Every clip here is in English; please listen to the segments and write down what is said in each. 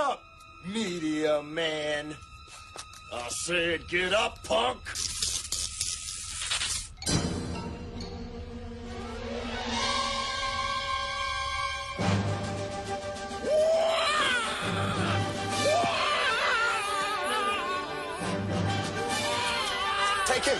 up, media man. I said get up, punk. Take him.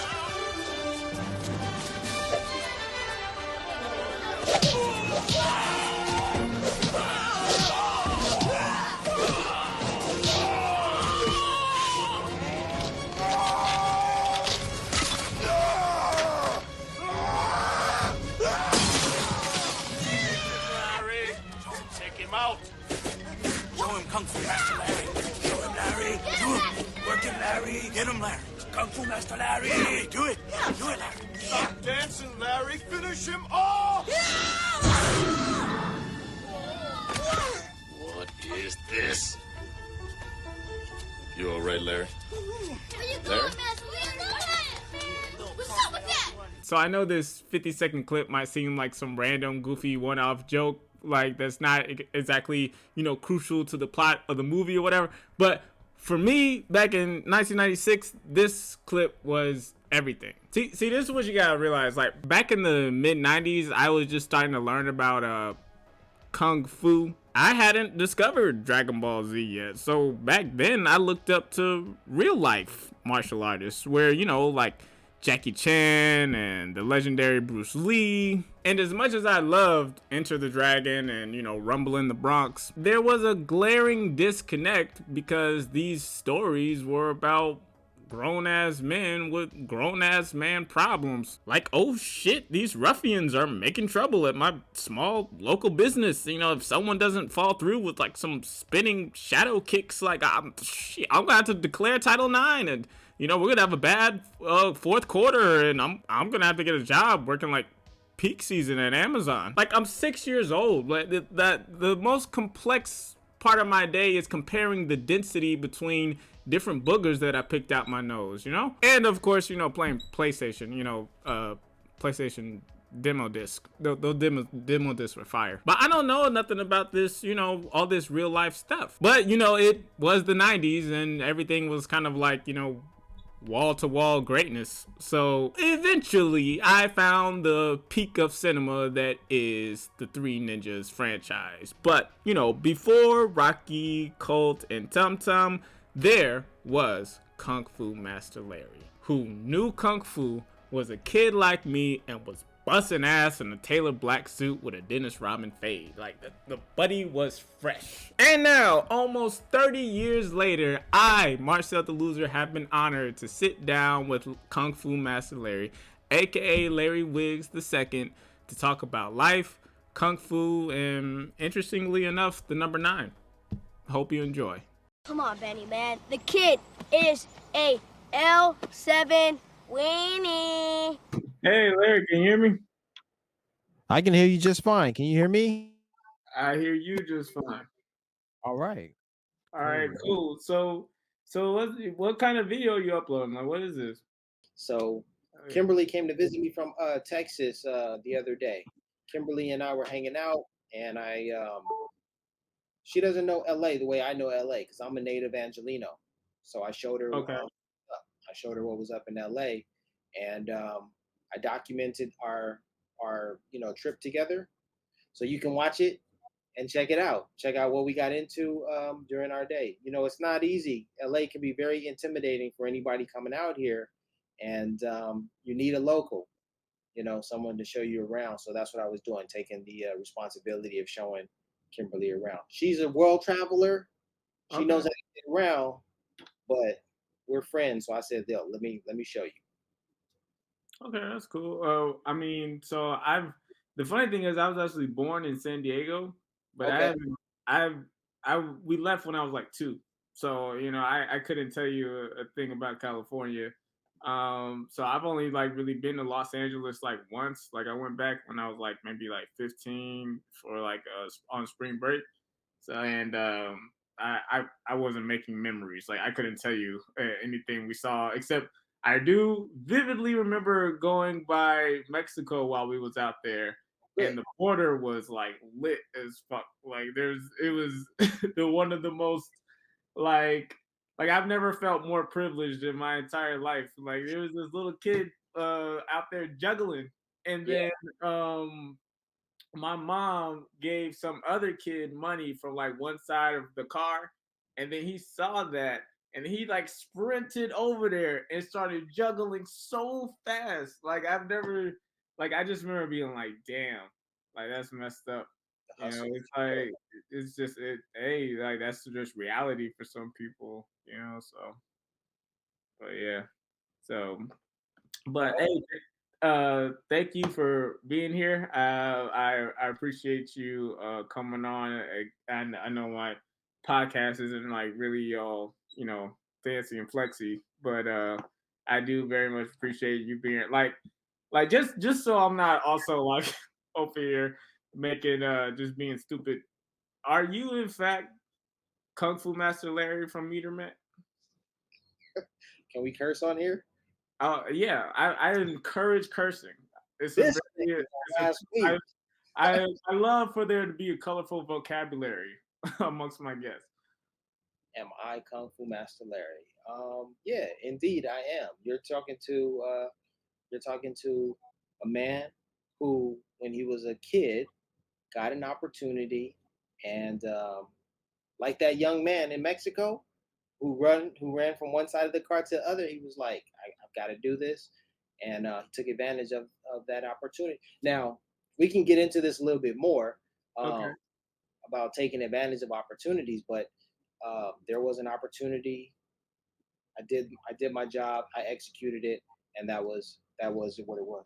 Out. Show him Kung Fu Master Larry. Show him, Larry. Do him. Work him, Larry. Get him, Larry. Kung Fu Master Larry. Do it. Do it, Larry. Stop dancing, Larry. Finish him off. What is this? You all right, Larry? Where you going, Master? What's up with that? So I know this 50-second clip might seem like some random goofy one-off joke, like that's not exactly, crucial to the plot of the movie or whatever. But for me, back in 1996, this clip was everything. See, this is what you gotta realize. Like back in the mid 90s, I was just starting to learn about Kung Fu. I hadn't discovered Dragon Ball Z yet. So back then I looked up to real life martial artists where, like Jackie Chan and the legendary Bruce Lee. And as much as I loved Enter the Dragon and, Rumble in the Bronx, there was a glaring disconnect because these stories were about grown-ass men with grown-ass man problems. Like, oh shit, these ruffians are making trouble at my small local business. If someone doesn't fall through with like some spinning shadow kicks, like I'm gonna have to declare Title IX, and we're gonna have a bad fourth quarter, and I'm gonna have to get a job working like peak season at Amazon. Like, I'm 6 years old. Like the most complex part of my day is comparing the density between different boogers that I picked out my nose, and of course, playing PlayStation, PlayStation demo disc. Those demo discs were fire. But I don't know nothing about this, all this real life stuff. But it was the 90s and everything was kind of like, wall-to-wall greatness. So eventually I found the peak of cinema that is the Three Ninjas franchise. But before Rocky, Colt, and Tum Tum, there was Kung Fu Master Larry, who knew Kung Fu, was a kid like me, and was busting ass in a tailored black suit with a Dennis Rodman fade. Like, the buddy was fresh. And now, almost 30 years later, I, Marcel the Loser, have been honored to sit down with Kung Fu Master Larry, aka Larry Wiggs II, to talk about life, Kung Fu, and interestingly enough, the number 9. Hope you enjoy. Come on, Benny, man. The kid is a L7 Weenie. Hey, Larry, can you hear me? I can hear you just fine. Can you hear me? I hear you just fine. All right. All right, cool. So what kind of video are you uploading? Like, what is this? So Kimberly came to visit me from Texas the other day. Kimberly and I were hanging out, and she doesn't know LA the way I know LA because I'm a native Angelino. So I showed her. Okay. I showed her what was up in LA, and I documented our trip together. So you can watch it and check it out. Check out what we got into during our day. It's not easy. LA can be very intimidating for anybody coming out here, and you need a local, someone to show you around. So that's what I was doing, taking the responsibility of showing Kimberly around. She's a world traveler. She knows how to get around, but we're friends. So I said, let me show you. Okay, that's cool. The funny thing is I was actually born in San Diego, but we left when I was like 2. So, I couldn't tell you a thing about California. So I've only like really been to Los Angeles like once. Like I went back when I was like maybe like 15 for like on spring break. So I wasn't making memories. Like I couldn't tell you anything we saw, except I do vividly remember going by Mexico while we was out there and the border was like lit as fuck. Like it was the one of the most like I've never felt more privileged in my entire life. Like there was this little kid out there juggling, and Yeah. then my mom gave some other kid money from like one side of the car, and then he saw that and he like sprinted over there and started juggling so fast. Like I've never like I just remember being like, damn, like that's messed up. The hustle. It's like it's just hey, like that's just reality for some people, so but yeah. So but hey, thank you for being here. I appreciate you coming on. And I know my podcast isn't like really all fancy and flexy, but I do very much appreciate you being like just so I'm not also like over here making just being stupid. Are you in fact Kung Fu Master Larry from Meterman? Can we curse on here? Yeah, I encourage cursing. It's a This very, nigga it's last a, week. I love for there to be a colorful vocabulary amongst my guests. Am I Kung Fu Master Larry? Yeah, indeed I am. You're talking to a man who, when he was a kid, got an opportunity, and like that young man in Mexico who ran from one side of the car to the other, he was like, I've got to do this, and took advantage of that opportunity. Now we can get into this a little bit more Okay. about taking advantage of opportunities, but there was an opportunity. I did my job. I executed it, and that was what it was.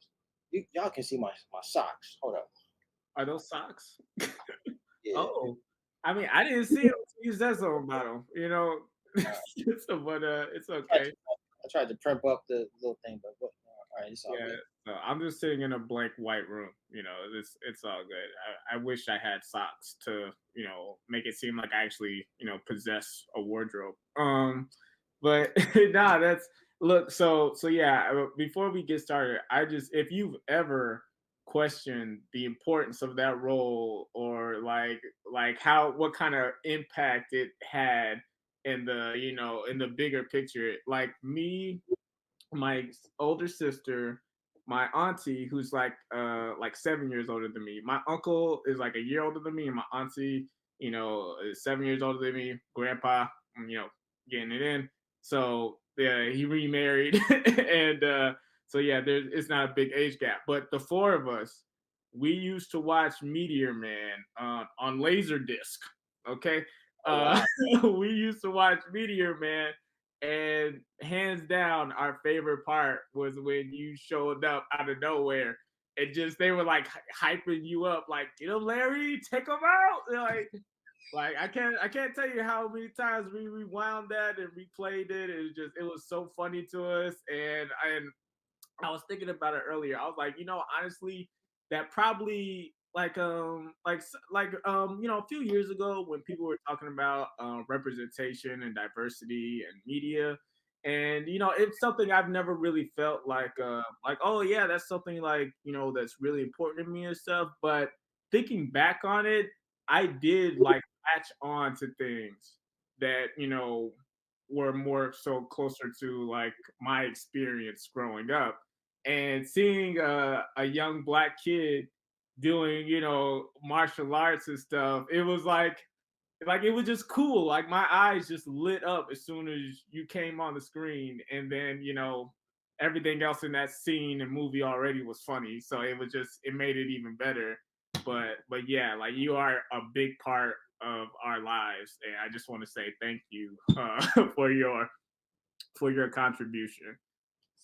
Y'all can see my socks. Hold up. Are those socks? Yeah. Oh, I mean, I didn't see them until you said something about them. Uh, So, but it's tried to, okay. I tried to primp up the little thing, but all right, it's all Yeah. good. So I'm just sitting in a blank white room. It's all good. I wish I had socks to make it seem like I actually possess a wardrobe. But nah, that's look. So yeah. Before we get started, if you've ever questioned the importance of that role or like how what kind of impact it had in the in the bigger picture, like me, my older sister, my auntie who's like 7 years older than me. My uncle is like a year older than me, and my auntie, is 7 years older than me. Grandpa, getting it in. So yeah, he remarried, and so yeah, it's not a big age gap. But the four of us, we used to watch Meteor Man on Laserdisc. Okay, Oh uh, wow. we used to watch Meteor Man, and hands down, our favorite part was when you showed up out of nowhere and just they were like hyping you up, like get him, Larry, take him out. Like I can't tell you how many times we rewound that and replayed it. It was so funny to us, and I was thinking about it earlier. I was like, honestly, that probably a few years ago when people were talking about representation and diversity and media, and it's something I've never really felt like oh yeah, that's something like that's really important to me and stuff. But thinking back on it, I did like latch on to things that were more so closer to like my experience growing up, and seeing a young black kid doing martial arts and stuff. It was like it was just cool. Like my eyes just lit up as soon as you came on the screen, and then everything else in that scene and movie already was funny, so it made it even better. But yeah, like you are a big part of our lives, and I just want to say thank you for your contribution.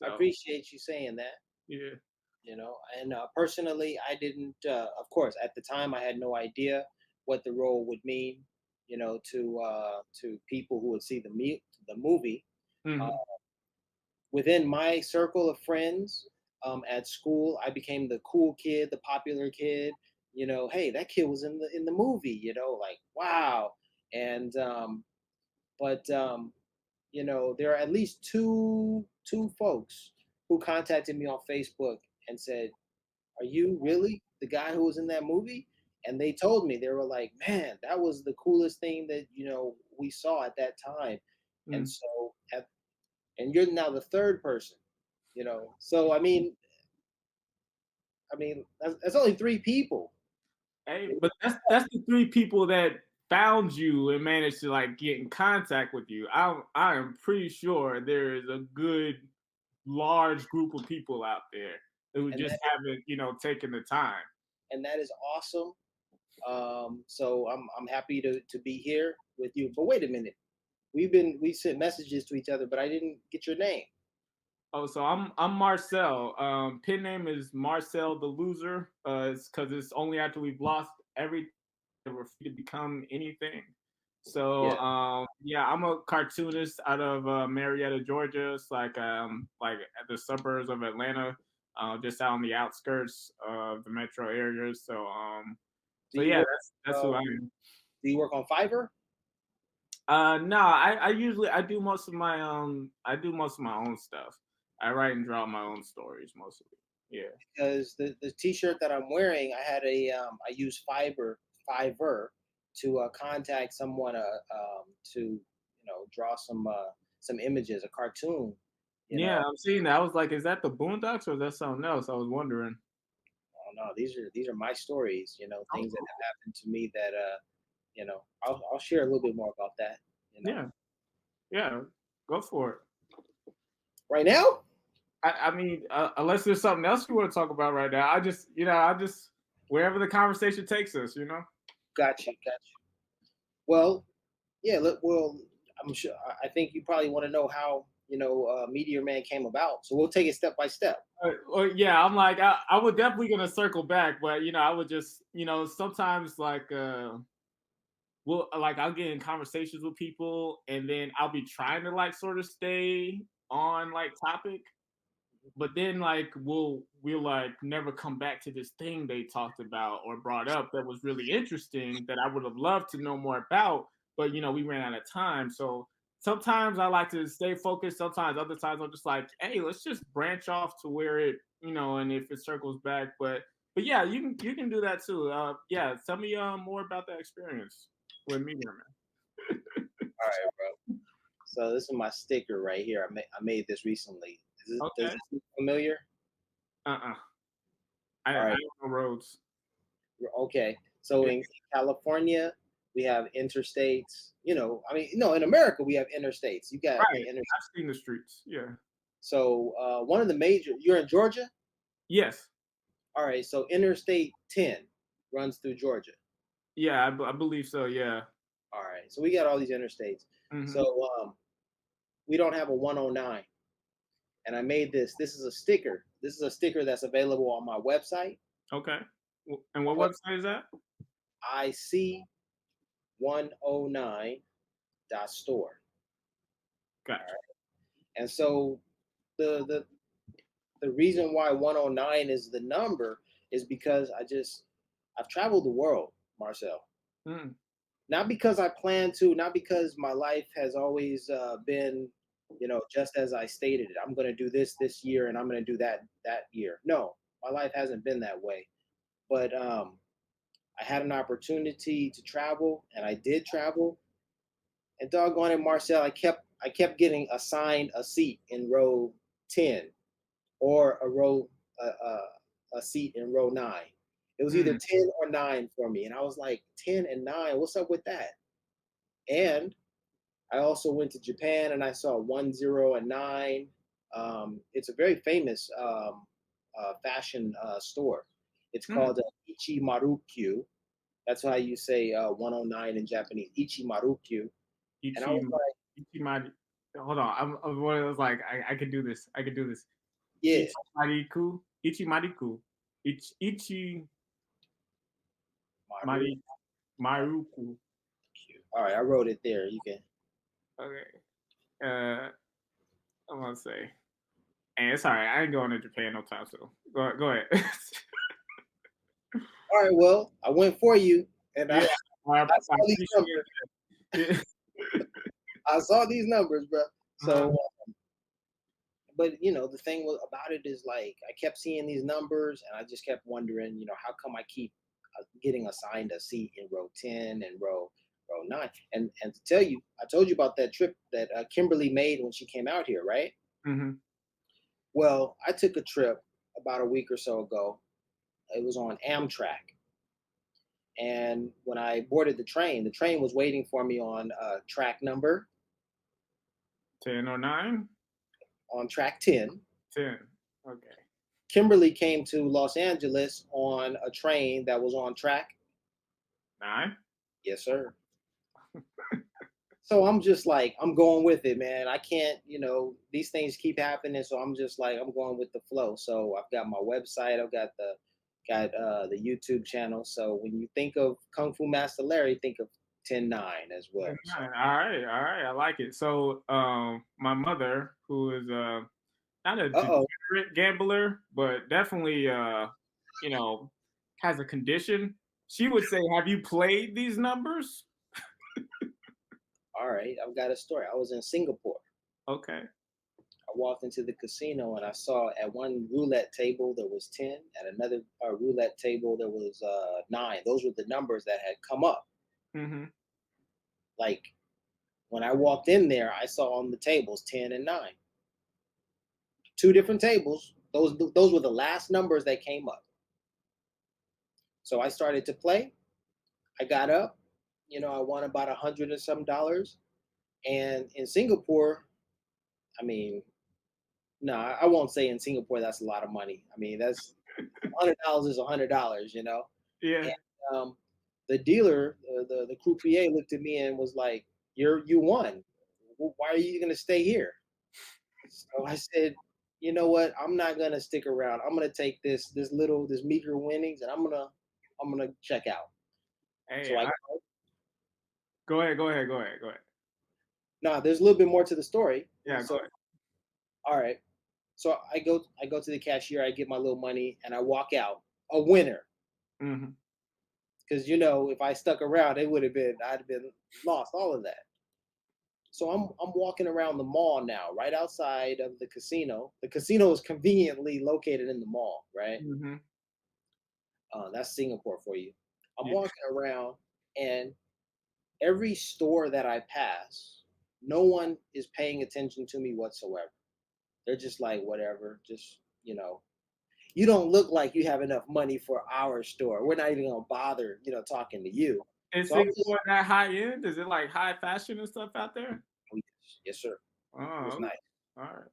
I So appreciate you saying that. yeah. And personally, I didn't. Of course, at the time, I had no idea what the role would mean. To people who would see the movie. Uh, Mhm. Within my circle of friends at school, I became the cool kid, the popular kid. Hey, that kid was in the movie. Like wow. And but there are at least two folks who contacted me on Facebook and said, "Are you really the guy who was in that movie, and they told me, they were like, man, that was the coolest thing that we saw at that time. And so and you're now the third person, so that's only three people. Hey, but that's the three people that found you and managed to like get in contact with you. I am pretty sure there is a good large group of people out there who And just haven't taken the time. and that is awesome. So I'm happy to be here with you. But wait a minute, we sent messages to each other, but I didn't get your name. Oh, so I'm Marcel. Pin name is Marcel the Loser. It's because it's only after we've lost everything that we're free to become anything. So Yeah. I'm a cartoonist out of Marietta, Georgia. It's like at the suburbs of Atlanta, just out on the outskirts of the metro area. So Do you work, that's who I am. do you work on Fiverr? No, I usually I do most of my own stuff. I write and draw my own stories mostly. Yeah. Because the T-shirt that I'm wearing, I use Fiverr to contact someone to draw some images, a cartoon. Yeah, I'm seeing that. I was like, is that the Boondocks or is that something else? I was wondering. Oh no, these are my stories. Things that have happened to me that I'll share a little bit more about that. Yeah, go for it. Right now. I mean, unless there's something else you want to talk about right now, I just wherever the conversation takes us. Got you. Well, yeah. Well, I'm sure. I think you probably want to know how Meteor Man came about. So we'll take it step by step. Yeah, I'm like, I would definitely gonna circle back, but I would just sometimes like I'll get in conversations with people, and then I'll be trying to like sort of stay on like topic. But then like we'll like never come back to this thing they talked about or brought up that was really interesting that I would have loved to know more about, but we ran out of time. So sometimes I like to stay focused. Sometimes other times I'm just like, hey, let's just branch off to where it and if it circles back. But yeah, you can do that too. Yeah, tell me more about that experience with Meteor Man. All right, bro. So this is my sticker right here. I made this recently. Does this look familiar? I All right. don't know roads. Okay. So in California, we have interstates. In America, we have interstates. You got right. I've seen the streets. Yeah. So one of the major. You're in Georgia? Yes. All right. So Interstate 10 runs through Georgia. Yeah, I believe so. Yeah. All right. So we got all these interstates. Mm-hmm. So we don't have a 109. And I made this. This is a sticker. This is a sticker that's available on my website. Okay. And what website is that? IC109.store. Gotcha. Right. And so the reason why 109 is the number is because I've traveled the world, Marcel. Mm. Not because I plan to, not because my life has always been just as I stated it. I'm going to do this year and I'm going to do that year. No, my life hasn't been that way. But I had an opportunity to travel, and I did travel. And doggone it, Marcel, I kept getting assigned a seat in row 10 or a seat in row 9. It was either 10 or 9 for me. And I was like, 10 and 9, what's up with that? And I also went to Japan and I saw 10 and 9. It's a very famous fashion store. It's called Ichimaru-kyu. That's how you say 109 in Japanese. Ichimaru-kyu. And I was like, Ichimaru. Hold on, I'm one of those like I could do this. I could do this. Yeah. Ichimariku. Ichimariku. Ichi. Maruku. All right, I wrote it there. You can. Okay. I'm gonna say, and it's all right. I ain't going to Japan no time soon. Go ahead. All right. Well, I went for you, and yeah, I saw these numbers. I saw these numbers, bro. So, but the thing about it is like I kept seeing these numbers, and I just kept wondering, how come I keep getting assigned a seat in row 10 and row 9? And to tell you, I told you about that trip that Kimberly made when she came out here, right? Mm-hmm. Well, I took a trip about a week or so ago. It was on Amtrak. And when I boarded the train was waiting for me on track number 10 or 9? on track 10. 10. Okay. Kimberly came to Los Angeles on a train that was on track 9? Yes, sir. So I'm just like, I'm going with it, man. I can't, these things keep happening. So I'm just like, I'm going with the flow. So I've got my website. I've got the YouTube channel. So when you think of Kung Fu Master Larry, think of 10-9 as well. 10-9. All right. I like it. So my mother, who is not a degenerate gambler, but definitely has a condition. She would say, "Have you played these numbers?" All right, I've got a story. I was in Singapore. Okay. I walked into the casino and I saw at one roulette table there was 10, at another roulette table there was 9. Those were the numbers that had come up. Mm-hmm. Like when I walked in there, I saw on the tables 10 and 9. 2 different tables. Those were the last numbers that came up. So I started to play. I got up. I won about $100 or some dollars. And in Singapore, I mean, no, I won't say in Singapore that's a lot of money. I mean, that's $100 is $100, Yeah. And the dealer, the croupier, looked at me and was like, "You won. Why are you gonna stay here?" So I said, "You know what? I'm not gonna stick around. I'm gonna take this meager winnings, and I'm gonna check out." Hey, So go ahead. No, there's a little bit more to the story. Yeah, So, go ahead. all right. So I go to the cashier, I get my little money, and I walk out a winner. Mm-hmm. Because if I stuck around, I'd have been lost all of that. So I'm walking around the mall now, right outside of the casino. The casino is conveniently located in the mall, right? Mm-hmm. That's Singapore for you. I'm Yeah. walking around, and every store that I pass, no one is paying attention to me whatsoever. They're just like, whatever, just, you don't look like you have enough money for our store. We're not even gonna bother, talking to you. Is So Singapore that high end? Is it like high fashion and stuff out there? yes, sir. Oh, It was nice. all right.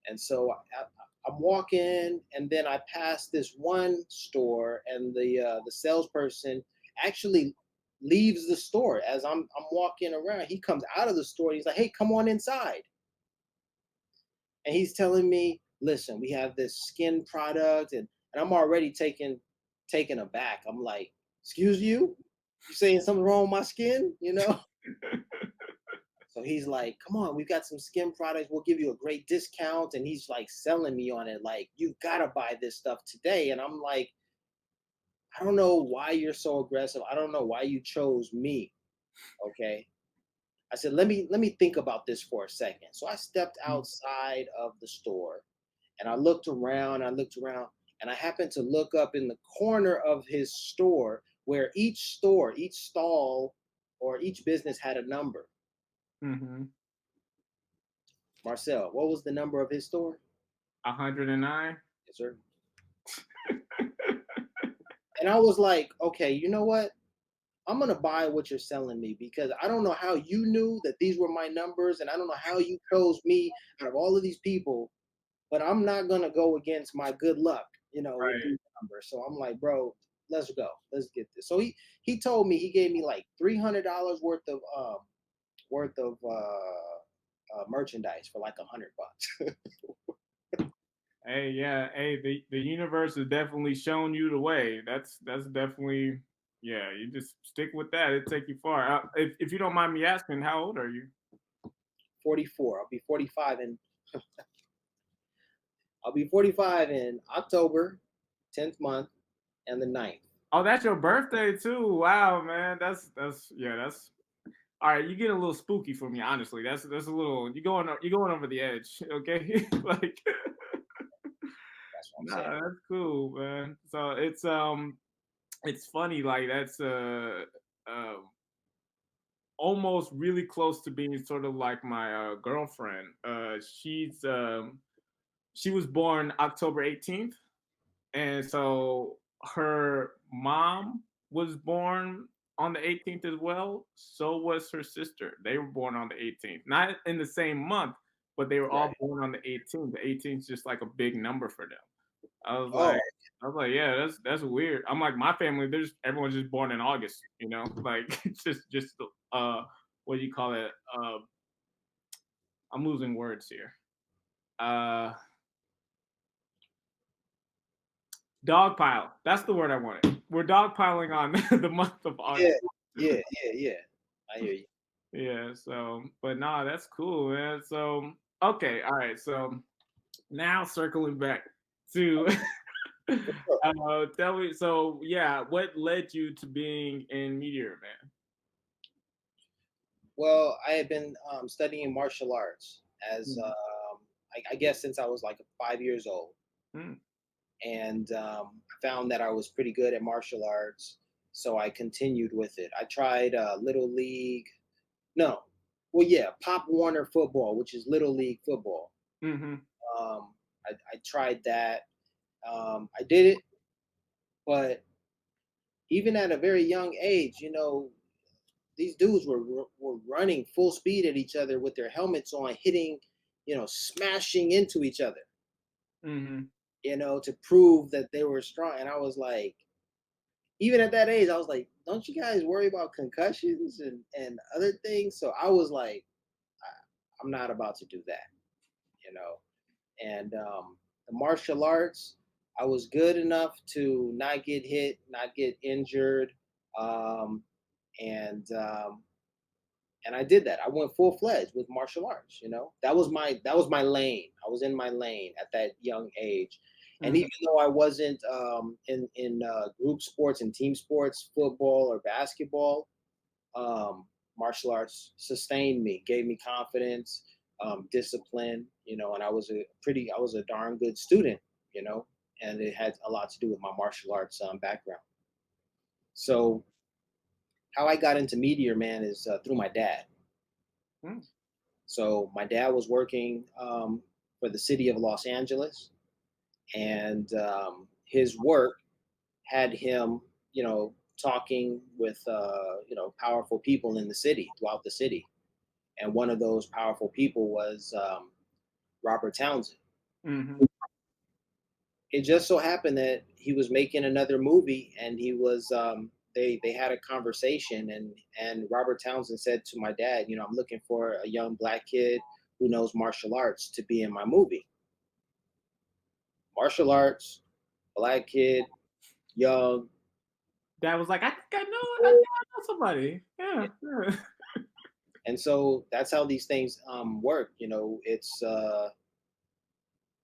And so I'm walking, and then I pass this one store, and the salesperson actually leaves the store as I'm walking around. He comes out of the store. And he's like, "Hey, come on inside." And he's telling me, "Listen, we have this skin product," and I'm already taken aback. I'm like, "Excuse you? You saying something wrong with my skin?" So he's like, "Come on, we've got some skin products. We'll give you a great discount." And he's like selling me on it, like, "You gotta buy this stuff today." And I'm like, "I don't know why you're so aggressive. I don't know why you chose me." Okay. I said, let me think about this for a second. So I stepped outside of the store, and I looked around, and I happened to look up in the corner of his store where each stall, or each business had a number. Mm-hmm. Marcel, what was the number of his store? 109. Yes, sir. And I was like, okay, you know what? I'm going to buy what you're selling me, because I don't know how you knew that these were my numbers, and I don't know how you chose me out of all of these people, but I'm not going to go against my good luck, Right. with these numbers. So I'm like, bro, let's go. Let's get this. So he told me, he gave me like $300 worth of merchandise for like $100. Hey, yeah. Hey, the universe has definitely shown you the way. That's definitely, yeah. You just stick with that. It'll take you far. If you don't mind me asking, how old are you? 44. I'll be 45 in October, 10th month, and the 9th. Oh, that's your birthday too. Wow, man. That's All right, you get a little spooky for me, honestly. That's a little you're going over the edge, okay? Like, That's what I'm saying. nah, that's cool, man. So it's funny, like that's uh almost really close to being sort of like my girlfriend. She was born October 18th, and so her mom was born on the 18th as well. So was her sister. They were born on the 18th, not in the same month, but they were all Right. born on the 18th. The 18th is just like a big number for them. I was Oh, like, yeah, that's weird. I'm like, my family, everyone's just born in August, like it's just what do you call it? I'm losing words here. Uh, Dogpile. That's the word I wanted. We're dogpiling on the month of yeah, August. yeah. I hear you. Yeah. So, but nah, that's cool, man. So, okay, all right. So now circling back to tell me. So, yeah, what led you to being in Meteor Man? Well, I had been studying martial arts as Mm. I guess since I was like 5 years old, Mm. and I found that I was pretty good at martial arts, so I continued with it. I tried little league, no, well, yeah, Pop Warner football, which is little league football. Mm-hmm. I tried that. I did it, but even at a very young age, these dudes were running full speed at each other with their helmets on, hitting, smashing into each other, Mm-hmm. to prove that they were strong. And I was like, even at that age, I was like, don't you guys worry about concussions and other things? So I was like, I'm not about to do that, you know. And the martial arts, I was good enough to not get hit, not get injured, um, and I did that. I went full fledged with martial arts. That was my lane. I was in my lane at that young age, and Mm-hmm. even though I wasn't in group sports and team sports, football or basketball, um, martial arts sustained me, gave me confidence, discipline. And I was a darn good student. And it had a lot to do with my martial arts background. So how I got into Meteor Man is through my dad. Mm-hmm. So my dad was working for the city of Los Angeles, and his work had him, talking with powerful people in the city, throughout the city. And one of those powerful people was Robert Townsend. Mm-hmm. It just so happened that he was making another movie, and he was they had a conversation, and Robert Townsend said to my dad, I'm looking for a young black kid who knows martial arts to be in my movie. Martial arts, black kid, young. Dad was like, I think I know somebody. Yeah. Yeah. And so that's how these things work. It's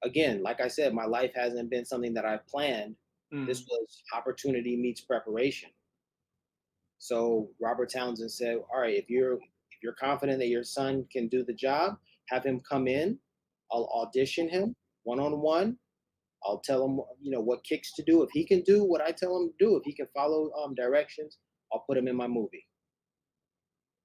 again, like I said, my life hasn't been something that I've planned. This Mm. was opportunity meets preparation. So Robert Townsend said, "All right, if you're confident that your son can do the job, have him come in. I'll audition him one on one. I'll tell him, what kicks to do. If he can do what I tell him to do, if he can follow directions, I'll put him in my movie."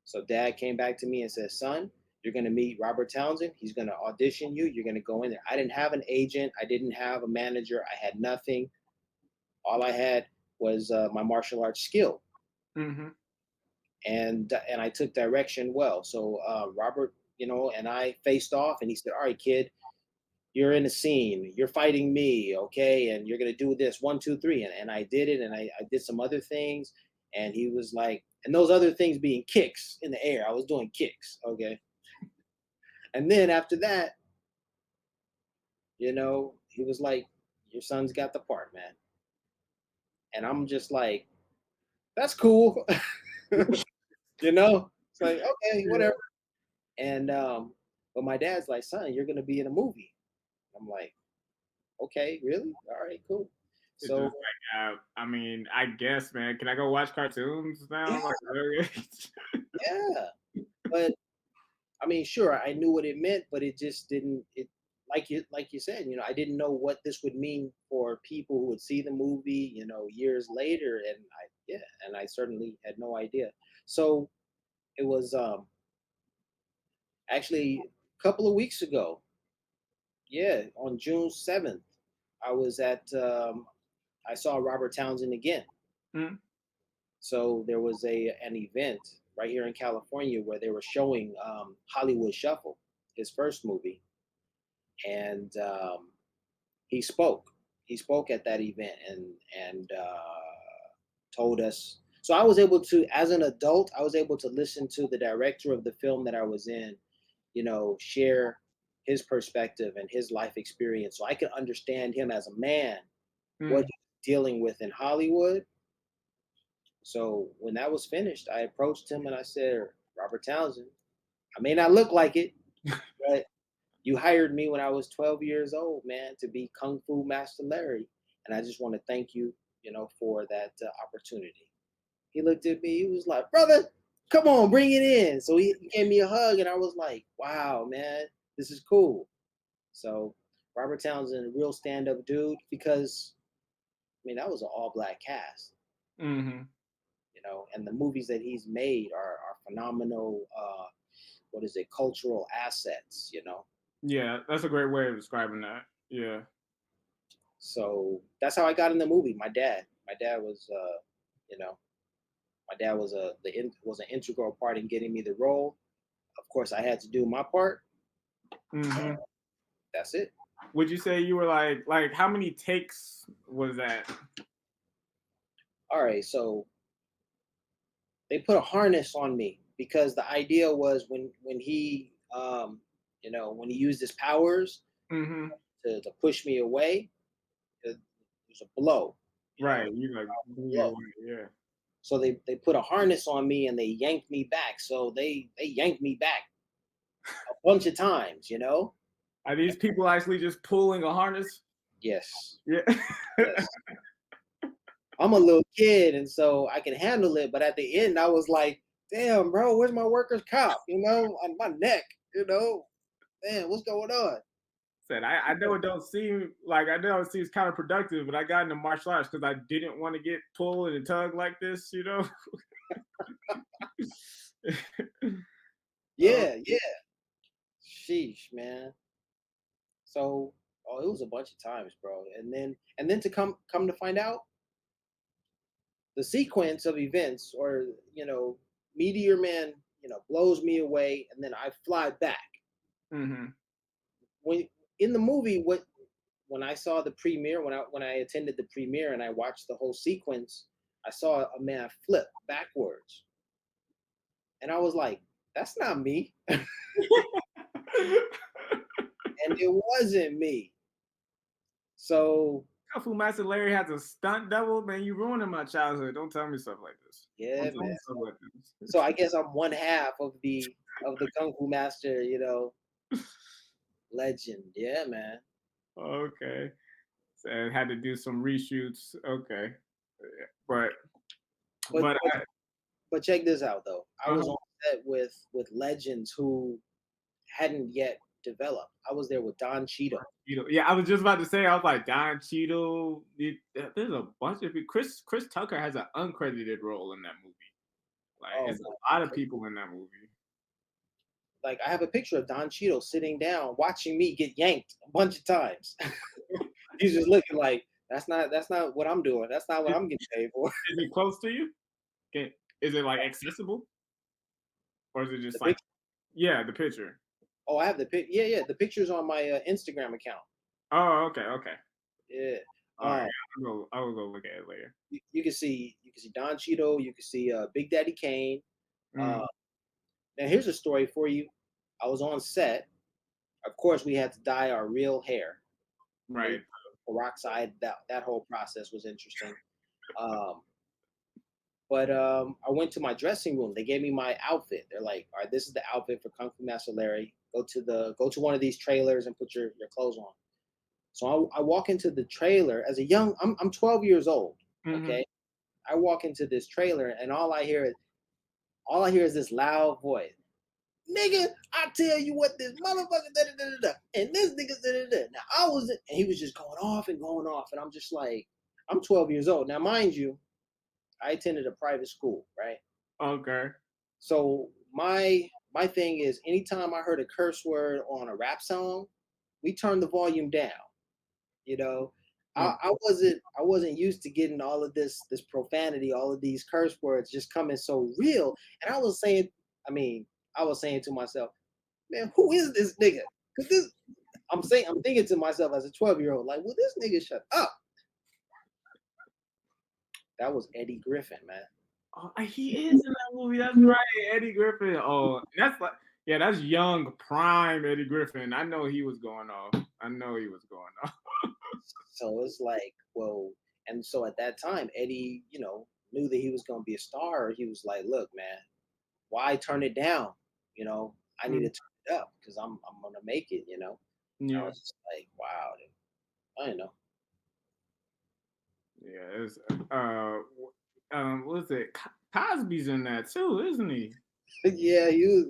So dad came back to me and said, "Son, you're going to meet Robert Townsend. He's going to audition you. You're going to go in there." I didn't have an agent. I didn't have a manager. I had nothing. All I had was my martial arts skill. Mm-hmm. And I took direction well. So Robert, and I faced off, and he said, "All right, kid, you're in a scene. You're fighting me, okay? And you're gonna do this 1, 2, 3." And I did it, and I did some other things. And he was like, and those other things being kicks in the air. I was doing kicks, okay. And then after that, he was like, "Your son's got the part, man." And I'm just like, "That's cool." It's like, okay, whatever. And but my dad's like, "Son, you're gonna be in a movie." I'm like, "Okay, really? All right, cool." It's So just like, I mean, I guess, man. Can I go watch cartoons now? Like, really? yeah, but I mean, sure, I knew what it meant, but it just didn't. It like you said, I didn't know what this would mean for people who would see the movie, years later, and I certainly had no idea. So it was actually a couple of weeks ago. Yeah, on June 7th, I was at. I saw Robert Townsend again. Mm. So there was an event right here in California where they were showing Hollywood Shuffle, his first movie, and he spoke. He spoke at that event and told us. So I was able to, as an adult, I was able to listen to the director of the film that I was in, share his perspective and his life experience, so I could understand him as a man, what Mm. he's dealing with in Hollywood. So when that was finished, I approached him and I said, Robert Townsend, I may not look like it, but you hired me when I was 12 years old, man, to be Kung Fu Master Larry. And I just want to thank you, for that opportunity. He looked at me, he was like, brother, come on, bring it in. So he gave me a hug and I was like, wow, man, this is cool. So Robert Townsend, a real stand-up dude, because I mean, that was an all-black cast. Mm-hmm. And the movies that he's made are phenomenal. What is it? Cultural assets. Yeah, that's a great way of describing that. Yeah. So that's how I got in the movie. My dad was, you know, my dad was was an integral part in getting me the role. Of course, I had to do my part. Mm-hmm. That's it. Would you say you were like how many takes was that? All right, so they put a harness on me because the idea was when he, when he used his powers Mm-hmm. to push me away, it was a blow. Right. You like blew Blow. away, yeah. So they put a harness on me and they yanked me back. So they yanked me back a bunch of times. Are these people actually just pulling a harness? Yes. Yeah. Yes. I'm a little kid and so I can handle it, but at the end I was like, damn, bro, where's my workers' comp? On my neck, damn, what's going on? Said I know it don't seem like I know it seems counterproductive, but I got into martial arts because I didn't want to get pulled and tugged like this. Yeah, yeah. Sheesh, man. So, it was a bunch of times, bro. And then to come to find out, the sequence of events, or Meteor Man, blows me away, and then I fly back. Mm-hmm. When in the movie, when I saw the premiere, when I attended the premiere and I watched the whole sequence, I saw a man flip backwards, and I was like, "That's not me," and it wasn't me. So Kung Fu Master Larry has a stunt double, man. You ruining my childhood. Don't tell me stuff like this. yeah, Don't tell me man. stuff like this. So I guess I'm one half of the Kung Fu Master, legend. Yeah, man. Okay. So I had to do some reshoots. Okay. But But but but, but check this out though. I was Uh-huh. on set with legends who hadn't yet developed. I was there with Don Cheadle. Yeah, I was just about to say. I was like Don Cheadle. There's a bunch of people. Chris Tucker has an uncredited role in that movie. Like, Oh, there's a lot of people in that movie. like I have a picture of Don Cheadle sitting down watching me get yanked a bunch of times. He's just looking like that's not what I'm doing. That's not what I'm getting paid for. Is it close to you? Is it like accessible, or is it just The like picture? yeah, the picture? Oh, I have the pic. Yeah, yeah. The picture's on my Instagram account. Oh, okay. Yeah. All right, I will go look at it later. You can see Don Cheadle. You can see Big Daddy Kane. Mm, Now here's a story for you. I was on set. Of course, we had to dye our real hair. right. Peroxide. That whole process was interesting. But I went to my dressing room. They gave me my outfit. They're like, "All right, this is the outfit for Kung Fu Master Larry. Go to one of these trailers and put your clothes on." So I walk into the trailer as a young. I'm 12 years old. Mhm. Okay, I walk into this trailer and all I hear is this loud voice. Nigga, I tell you what, this motherfucker da da da da, and this nigga da da da. Now and he was just going off, and I'm just like, I'm 12 years old. Now, mind you, I attended a private school, right? Okay. So my thing is, anytime I heard a curse word on a rap song, we turned the volume down. You know, I wasn't used to getting all of this profanity, all of these curse words just coming so real. And I was saying to myself, man, who is this nigga? Because I'm thinking to myself as a 12-year-old, like, will this nigga shut up? That was Eddie Griffin, man. Oh, he is in that movie. That's right, Eddie Griffin. Oh, that's like, yeah, that's young prime Eddie Griffin. I know he was going off. So it's like, well, and so at that time, Eddie, knew that he was going to be a star. He was like, look, man, why turn it down? I need to turn it up because I'm going to make it, Yeah. I was just like, wow, I don't know. Yeah, it's what is it? Cosby's in that too, isn't he? Yeah, he was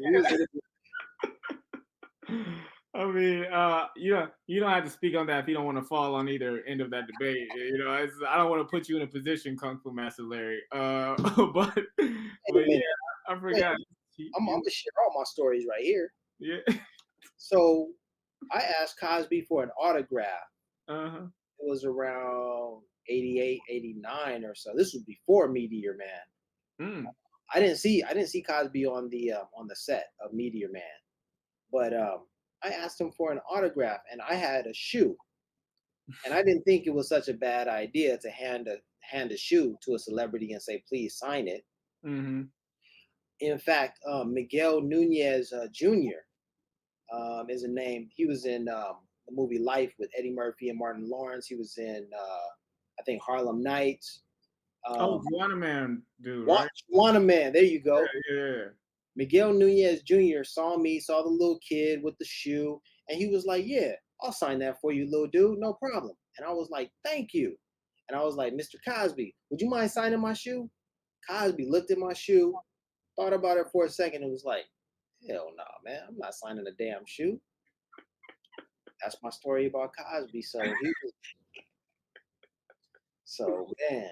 I mean, you don't have to speak on that if you don't want to fall on either end of that debate. I don't want to put you in a position, Kung Fu Master Larry. But yeah, I forgot. I'm gonna share all my stories right here. Yeah. So I asked Cosby for an autograph. Uh-huh. It was around 88, 89 or so. This was before Meteor Man. I didn't see Cosby on the set of Meteor Man, but I asked him for an autograph, and I had a shoe, and I didn't think it was such a bad idea to hand a shoe to a celebrity and say, "Please sign it." Mm-hmm. In fact, Miguel Nunez Jr. Is a name. He was in the movie Life with Eddie Murphy and Martin Lawrence. He was in I think Harlem Nights. Juana Man dude, right? Juana Man. There you go. Yeah. Miguel Nunez Jr. saw the little kid with the shoe, and he was like, "Yeah, I'll sign that for you, little dude, no problem." And I was like, "Thank you." And I was like, "Mr. Cosby, would you mind signing my shoe?" Cosby looked at my shoe, thought about it for a second, and was like, "Hell no, man, I'm not signing a damn shoe." That's my story about Cosby. So man,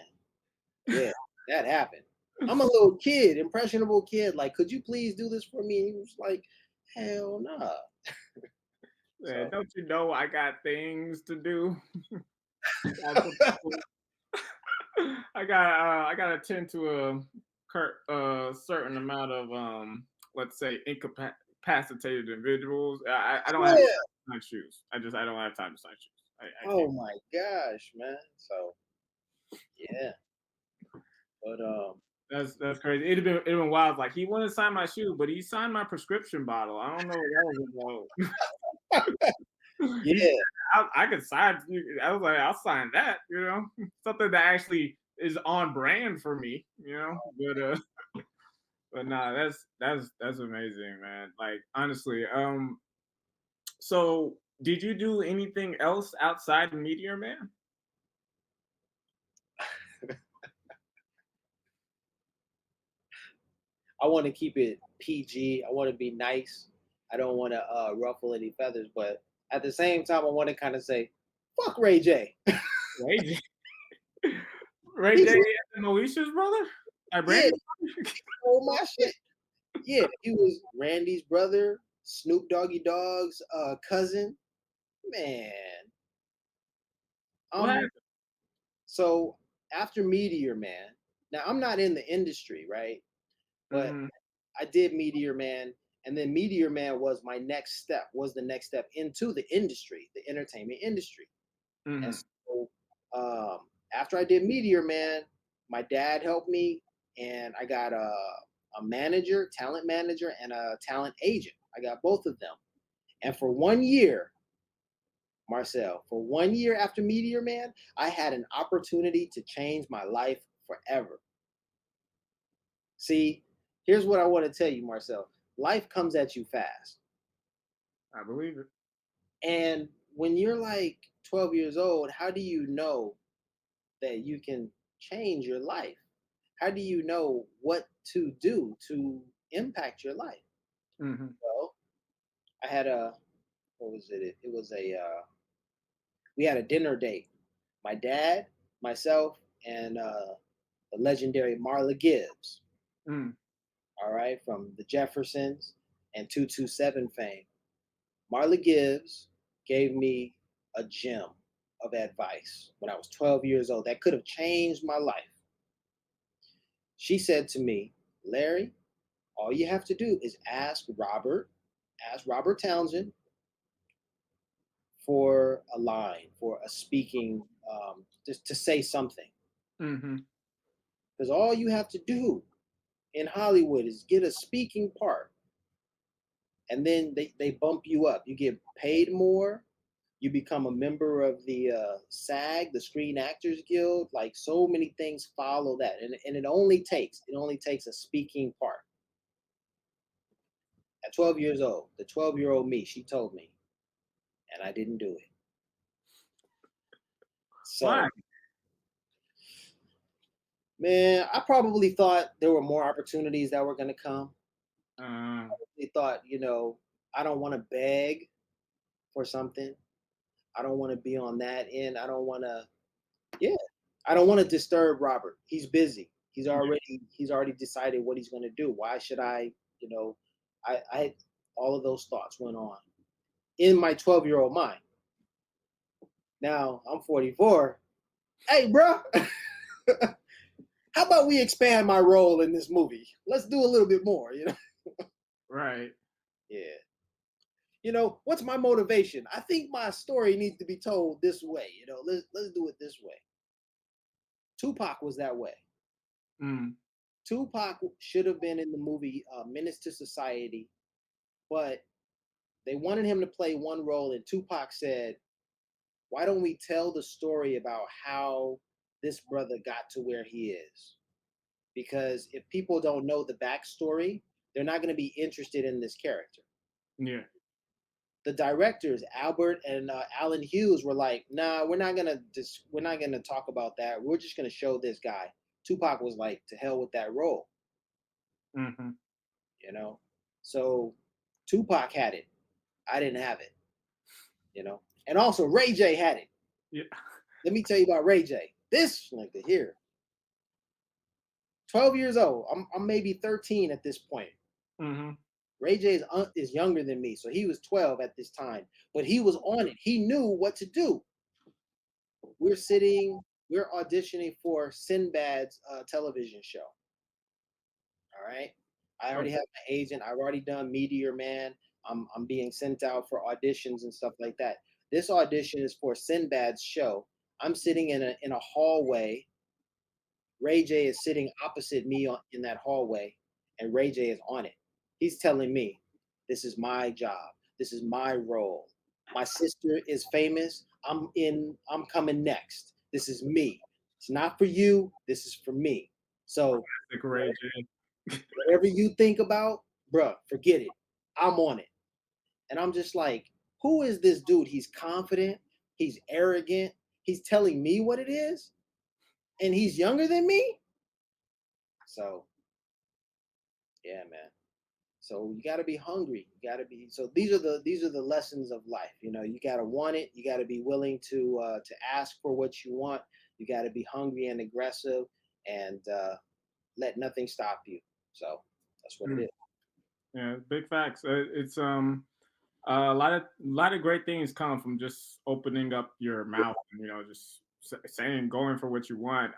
yeah, that happened. I'm a little kid, impressionable kid. Like, could you please do this for me? And he was like, hell no. Nah. Yeah, don't you know I got things to do? I gotta attend to a certain amount of let's say incapacitated individuals. I don't have time to sign shoes. I don't have time to sign shoes. Oh my gosh, man. So yeah. But that's crazy. It'd been wild. Like, he wanted to sign my shoe, but he signed my prescription bottle. I don't know what that was about. Yeah. I could sign. I was like, I'll sign that. Something that actually is on brand for me. But nah, that's amazing, man. Like, honestly. So did you do anything else outside of Meteor Man? I want to keep it PG. I want to be nice. I don't want to ruffle any feathers, but at the same time, I want to kind of say, "Fuck Ray J." Ray J. Ray J. and Moesha's brother? Yeah. Oh my shit. Yeah, he was Randy's brother, Snoop Doggy Dogg's cousin. Man. What happened? So after Meteor Man, now I'm not in the industry, right? But I did Meteor Man, and then Meteor Man was the next step into the industry, the entertainment industry. And so after I did Meteor Man, my dad helped me, and I got a talent manager, and a talent agent. I got both of them. And for 1 year, Marcel, for 1 year after Meteor Man, I had an opportunity to change my life forever. See, here's what I want to tell you, Marcel. Life comes at you fast. I believe it. And when you're like 12 years old, how do you know that you can change your life? How do you know what to do to impact your life? Mm-hmm. Well, I had a, what was it? It was we had a dinner date. My dad, myself, and the legendary Marla Gibbs, Mm. all right, from the Jeffersons and 227 fame. Marla Gibbs gave me a gem of advice when I was 12 years old that could have changed my life. She said to me, Larry, all you have to do is ask Robert Townsend for a line, for a speaking, just to say something. Mm-hmm. Because all you have to do in Hollywood is get a speaking part, and then they bump you up. You get paid more. You become a member of the SAG, the Screen Actors Guild. Like so many things follow that, and it only takes a speaking part. At 12 years old, the 12-year-old me, she told me, and I didn't do it. So, Why? man, I probably thought there were more opportunities that were going to come. Uh, They thought, I don't want to beg for something. I don't want to be on that end. Yeah, I don't want to disturb Robert. He's busy. He's already decided what he's going to do. Why should I, I all of those thoughts went on in my 12-year-old mind. Now I'm 44. Hey, bro, how about we expand my role in this movie? Let's do a little bit more, right. Yeah. What's my motivation? I think my story needs to be told this way. Let's do it this way. Tupac was that way. Mm. Tupac should have been in the movie Menace to Society, but they wanted him to play one role, and Tupac said, why don't we tell the story about how this brother got to where he is? Because if people don't know the backstory, they're not going to be interested in this character. Yeah. The directors, Albert and Alan Hughes, were like, "Nah, we're not gonna talk about that. We're just gonna show this guy." Tupac was like, "To hell with that role," Mm-hmm. So Tupac had it. I didn't have it. And also Ray J had it. Yeah. Let me tell you about Ray J. This nigga here, 12 years old. I'm maybe 13 at this point. Mm-hmm. Ray J is younger than me, so he was 12 at this time, but he was on it. He knew what to do. We're auditioning for Sinbad's television show. All right. I already have my agent. I've already done Meteor Man. I'm being sent out for auditions and stuff like that. This audition is for Sinbad's show. I'm sitting in a hallway. Ray J is sitting opposite me in that hallway, and Ray J is on it. He's telling me, this is my job. This is my role. My sister is famous. I'm coming next. This is me. It's not for you. This is for me. So Ray J. whatever you think about, bruh, forget it. I'm on it. And I'm just like, who is this dude? He's confident. He's arrogant. He's telling me what it is. And he's younger than me. So, yeah, man. So you got to be hungry. So these are the lessons of life. You got to want it. You got to be willing to ask for what you want. You got to be hungry and aggressive, and let nothing stop you. So that's what it is. Yeah, big facts. It's a lot of great things come from just opening up your mouth and just saying, going for what you want.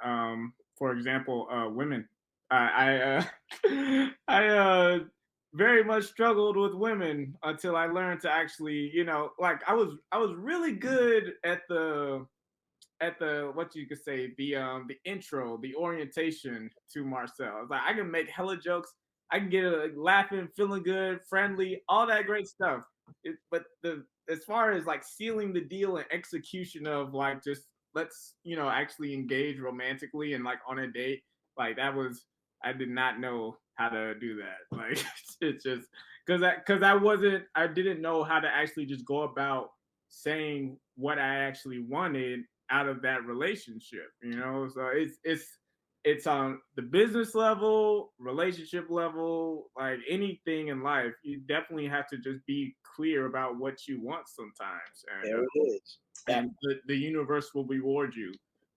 For example, women. I very much struggled with women until I learned to actually, like I was really good at the what you could say, the intro, the orientation to Marcel. I was like, I can make hella jokes. I can get it laughing, feeling good, friendly, all that great stuff. But as far as like sealing the deal and execution of like just let's actually engage romantically and like on a date, like that was, I did not know how to do that. Like it's just because I didn't know how to actually just go about saying what I actually wanted out of that relationship, you know? So it's on the business level, relationship level, like anything in life. You definitely have to just be clear about what you want sometimes, There it is. and the universe will reward you.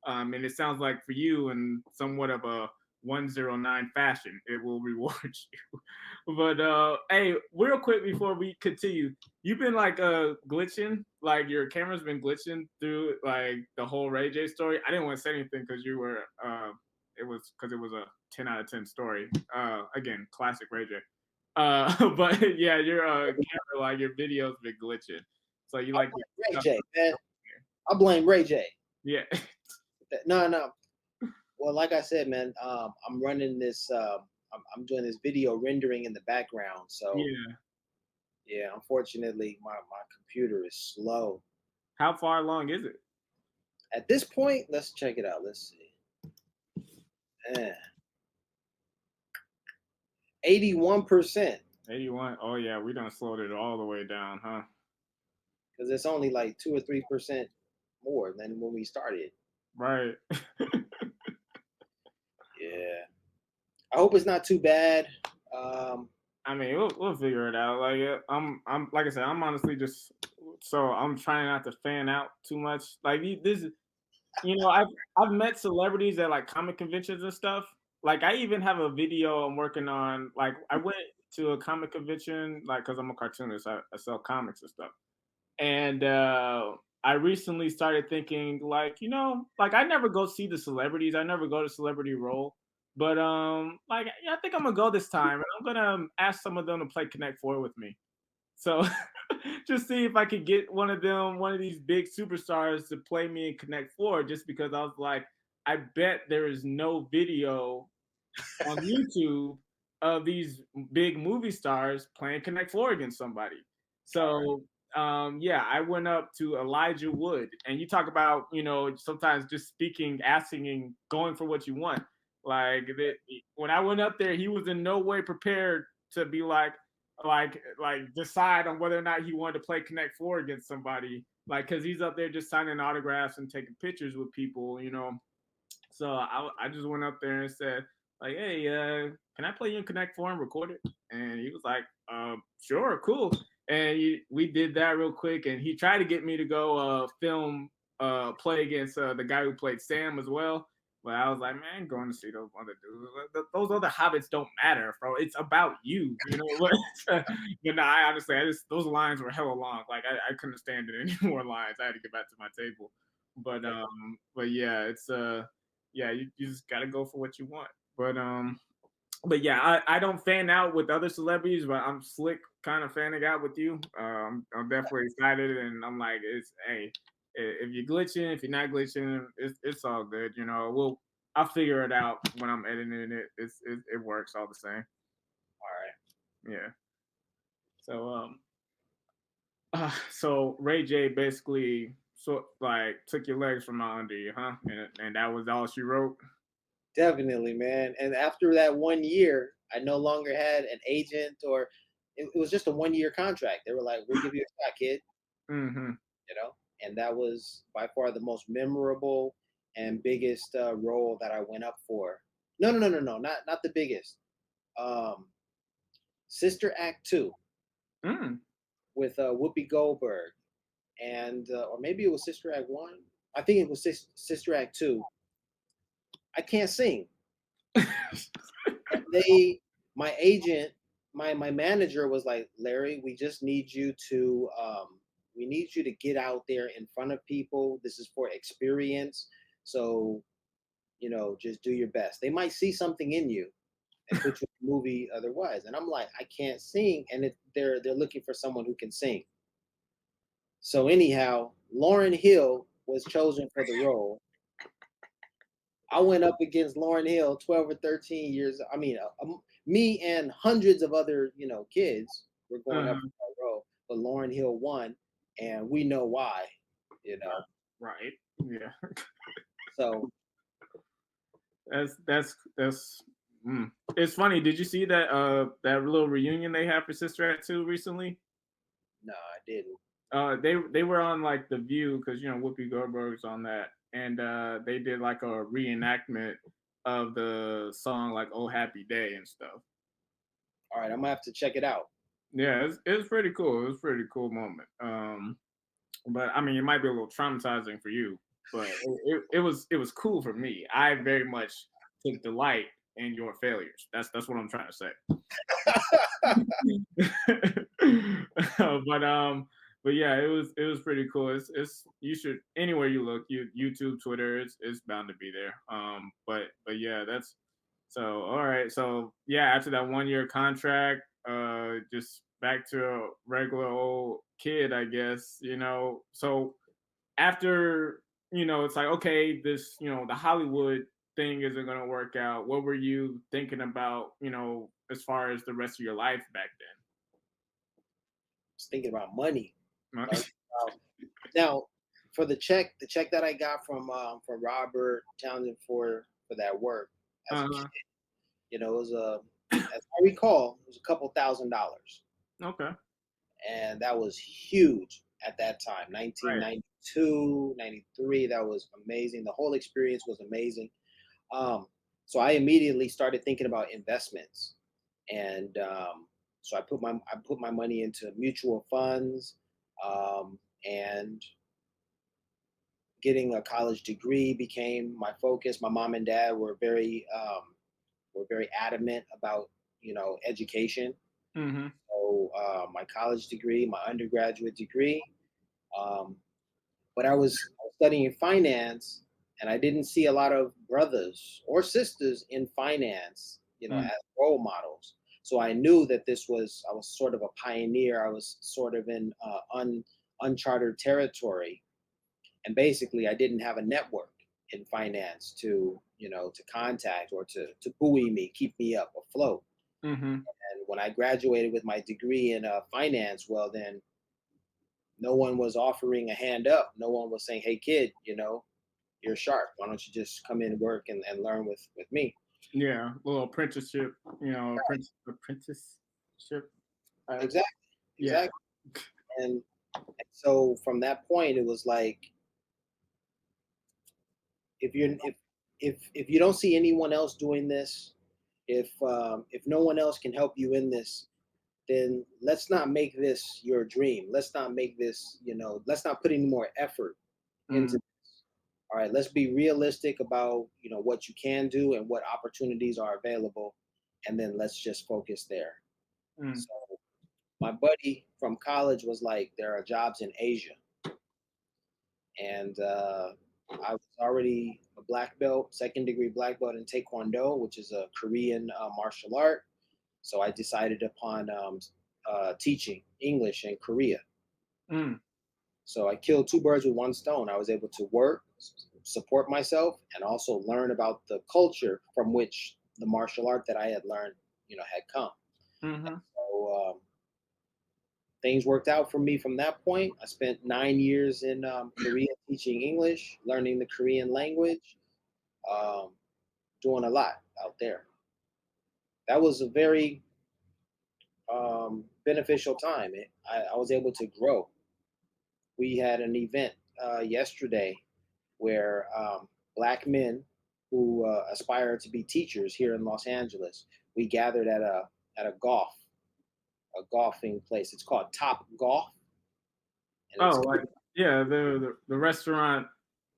And it sounds like for you, in somewhat of a 109 fashion, it will reward you. But hey, real quick before we continue, you've been like glitching, like your camera's been glitching through like the whole Ray J story. I didn't want to say anything because you were it was because it was a 10 out of 10 story. Again, classic Ray J. But yeah, your camera, like your video's been glitching. So you like Ray J, man. I blame Ray J. Yeah. No. Well, like I said, man, I'm running this. I'm doing this video rendering in the background. So yeah, unfortunately, my computer is slow. How far along is it? At this point, let's check it out. Let's see. 81%. 81. Oh yeah, we done slowed it all the way down, huh? Because it's only like 2 or 3% more than when we started. Right. Yeah. I hope it's not too bad. I mean, we'll figure it out. Like I'm like I said, I'm honestly just so I'm trying not to fan out too much. Like this, you know, I've met celebrities at like comic conventions and stuff. Like I even have a video I'm working on. Like I went to a comic convention, like because I'm a cartoonist, I sell comics and stuff. And I recently started thinking, like, you know, like I never go see the celebrities. I never go to Celebrity Roll. But like yeah, I think I'm gonna go this time, and I'm gonna ask some of them to play Connect Four with me. So just see if I could get one of these big superstars to play me in Connect Four, just because I was like, I bet there is no video on YouTube of these big movie stars playing Connect Four against somebody. So yeah, I went up to Elijah Wood, and you talk about, you know, sometimes just speaking, asking, and going for what you want. Like when I went up there, he was in no way prepared to be like decide on whether or not he wanted to play Connect Four against somebody. Like, cause he's up there just signing autographs and taking pictures with people, you know. So I just went up there and said, like, hey, can I play you in Connect Four and record it? And he was like, sure, cool. And we did that real quick, and he tried to get me to go film play against the guy who played Sam as well. But I was like, man, I ain't going to see those other dudes. Those other hobbits don't matter, bro. It's about you, you know. But no, I honestly, those lines were hella long. Like I couldn't stand it any more lines. I had to get back to my table. But yeah, it's yeah, you just gotta go for what you want. But yeah, I don't fan out with other celebrities, but I'm slick kind of fanning out with you. I'm definitely excited, and I'm like, hey, if you're glitching, if you're not glitching, it's all good. You know, I'll figure it out when I'm editing it. It works all the same. All right. Yeah. So Ray J basically took your legs from under you, huh? And that was all she wrote. Definitely, man. And after that 1 year, I no longer had an agent, or it was just a 1 year contract. They were like, "We'll give you a shot, kid." Mm-hmm. You know, and that was by far the most memorable and biggest role that I went up for. No, not the biggest. Sister Act 2 with Whoopi Goldberg, and or maybe it was Sister Act 1. I think it was Sister Act 2. I can't sing. My agent, my manager was like, Larry, we just need you to get out there in front of people. This is for experience. So, you know, just do your best. They might see something in you and put you in a movie otherwise. And I'm like, I can't sing. And they're looking for someone who can sing. So anyhow, Lauryn Hill was chosen for the role. I went up against Lauryn Hill, 12 or 13 years. I mean, me and hundreds of other, you know, kids were going up for that role, but Lauryn Hill won, and we know why, you know. Right. Yeah. So that's It's funny. Did you see that that little reunion they had for Sister Act 2 recently? No, I didn't. They were on like The View because Whoopi Goldberg's on that, and they did like a reenactment of the song like "Oh Happy Day" and stuff. All right, I'm gonna have to check it out. Yeah, it was pretty cool. It was a pretty cool moment. But I mean, it might be a little traumatizing for you, but it was cool for me. I very much took delight in your failures. That's what I'm trying to say. But yeah, it was pretty cool. It's you should anywhere you look, YouTube, Twitter, it's bound to be there. But yeah, that's so all right. So yeah, after that 1 year contract, just back to a regular old kid, I guess. So after it's like okay, this the Hollywood thing isn't gonna work out. What were you thinking about? As far as the rest of your life back Just thinking about money. then. Now, for the check that I got from Robert Townsend for that work as a kid, it was as I recall, it was a couple $1,000s. Okay. And that was huge at that time. 1992, 93, that was amazing. The whole experience was amazing. So I immediately started thinking about investments, and so I put my money into mutual funds, and getting a college degree became my focus. My mom and dad were very adamant about education. Mm-hmm. So my college degree, my undergraduate degree, but I was studying finance, and I didn't see a lot of brothers or sisters in finance, as role models. So I knew that I was sort of a pioneer. I was sort of in uncharted territory, and basically I didn't have a network in finance to contact or to buoy me, keep me up afloat. Mm-hmm. And when I graduated with my degree in finance, well, then no one was offering a hand up. No one was saying, "Hey, kid, you're sharp. Why don't you just come in and work and learn with me?" Yeah, a little apprenticeship, apprenticeship. Exactly. Yeah. Exactly. And so from that point, it was like, if you don't see anyone else doing this, if no one else can help you in this, then let's not make this your dream. Let's not make this, let's not put any more effort into this. All right, let's be realistic about, what you can do and what opportunities are available. And then let's just focus there. So my buddy from college was like, there are jobs in Asia. And I was already a black belt, second degree black belt in Taekwondo, which is a Korean martial art. So I decided upon teaching English in Korea. So I killed two birds with one stone. I was able to work, support myself, and also learn about the culture from which the martial art that I had learned, had come. So things worked out for me from that point. I spent 9 years in Korea teaching English, learning the Korean language, doing a lot out there. That was a very beneficial time. I was able to grow. We had an event yesterday where black men who aspire to be teachers here in Los Angeles, we gathered at a golfing place. It's called Top Golf. Yeah, the restaurant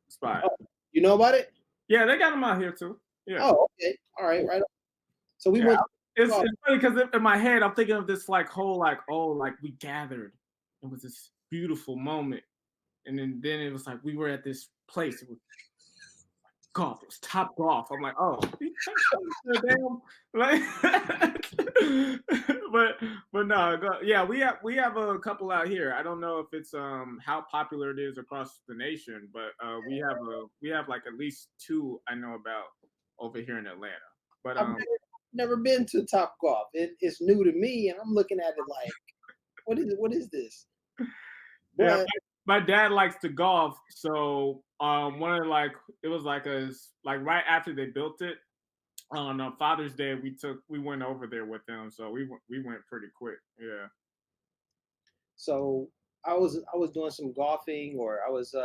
spot. Oh, you know about it? Yeah, they got them out here too. Yeah. Oh, okay. All right, right on. So we went. It's funny because in my head I'm thinking of this whole we gathered. It was this beautiful moment, and then it was like we were at this place. It was golf. It was Top Golf. I'm like, oh, damn. But no, yeah, we have a couple out here. I don't know if it's how popular it is across the nation, but we have like at least two I know about over here in Atlanta. But I've never been to Top Golf. It's new to me, and I'm looking at it like, what is this? But, yeah, my dad likes to golf, so one of it was right after they built it on Father's Day, we went over there with them, so we went pretty quick. Yeah. So I was doing some golfing, or I was at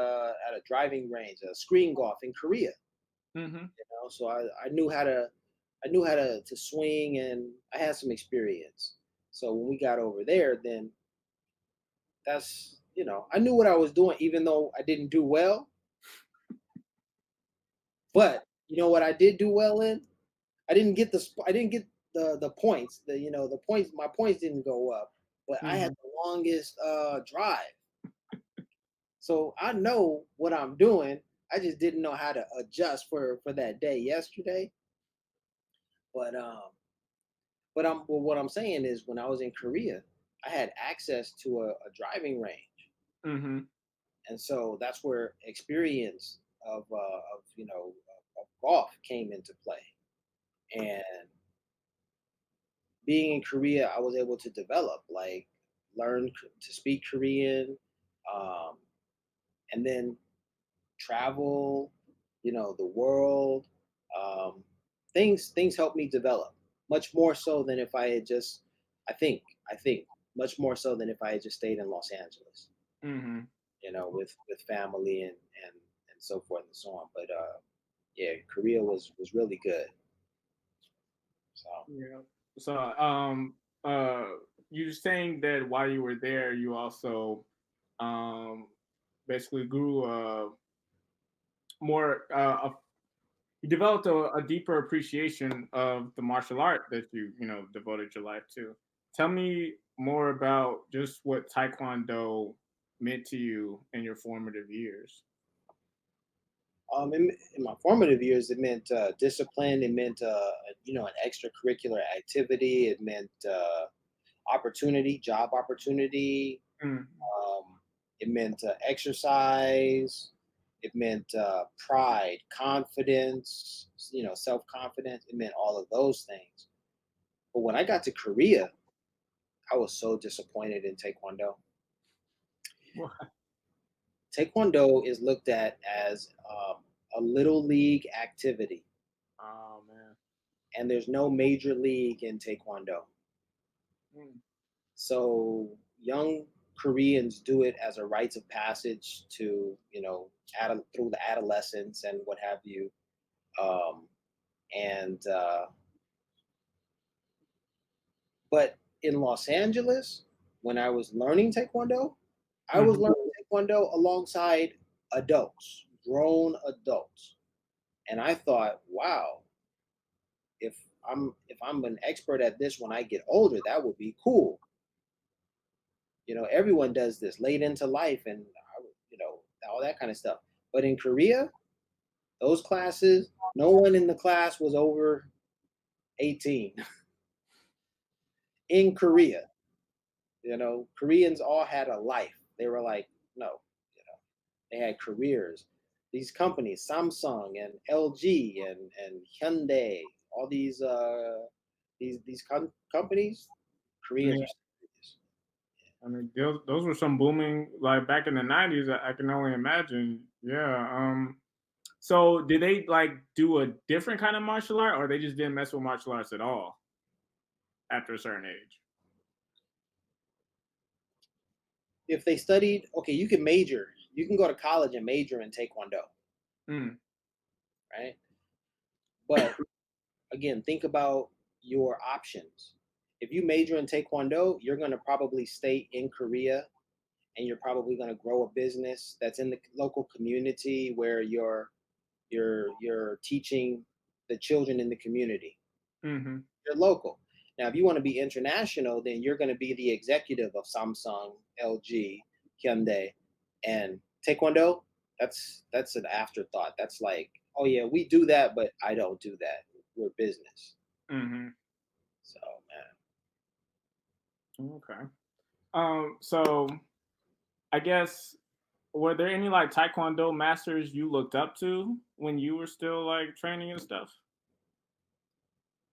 a driving range, screen golf in Korea. Mm-hmm. So I knew how to swing, and I had some experience. So when we got over there, then that's I knew what I was doing, even though I didn't do well. But you know what I did do well in? I didn't get the points. The points, my points didn't go up, but I had the longest drive. So I know what I'm doing. I just didn't know how to adjust for that day yesterday. But what I'm saying is, when I was in Korea, I had access to a driving range, Mm-hmm. and so that's where experience of golf came into play. And being in Korea, I was able to develop, like, learn to speak Korean, um, and then travel, the world. Um, things helped me develop much more so than if I had just. I think much more so than if I had just stayed in Los Angeles, Mm-hmm. with family and so forth and so on. But yeah, Korea was really good. So Yeah. So, uh, you were saying that while you were there, you also, um, basically grew more, you developed a deeper appreciation of the martial art that you devoted your life to. Tell me more about just what Taekwondo meant to you in your formative years. in my formative years, it meant discipline. It meant an extracurricular activity. It meant opportunity, job opportunity. Mm, It meant exercise. It meant pride, confidence, self confidence. It meant all of those things. But when I got to Korea, I was so disappointed in Taekwondo. wha- Taekwondo is looked at as a little league activity, oh man. and there's no major league in Taekwondo. Mm, So young Koreans do it as a rites of passage to, through the adolescence and what have you. Um, and But in Los Angeles, when I was learning Taekwondo, I was mhm. learning Taekwondo alongside adults, grown adults. And I thought, wow, if I'm an expert at this when I get older, that would be cool. Everyone does this late into life, and all that kind of stuff. But in Korea, those classes, no one in the class was over 18. In Korea, Koreans all had a life. They were like, no, they had careers. These companies, Samsung and LG and Hyundai, all these companies, Koreans Yeah. are serious. I mean, those were some booming, like back in the '90s. I can only imagine. Yeah. So did they like do a different kind of martial art, or they just didn't mess with martial arts at all after a certain age? If they studied, okay, you can major. You can go to college and major in Taekwondo, Mm, right? But again, think about your options. If you major in Taekwondo, you're going to probably stay in Korea, and you're probably going to grow a business that's in the local community where you're teaching the children in the community. mm-hmm. You're local. Now, if you want to be international, then you're going to be the executive of Samsung, LG, Hyundai, and Taekwondo. That's an afterthought. That's like, oh yeah, we do that, but I don't do that. We're business. Mm-hmm. So man, Okay. So I guess, were there any like Taekwondo masters you looked up to when you were still like training and stuff?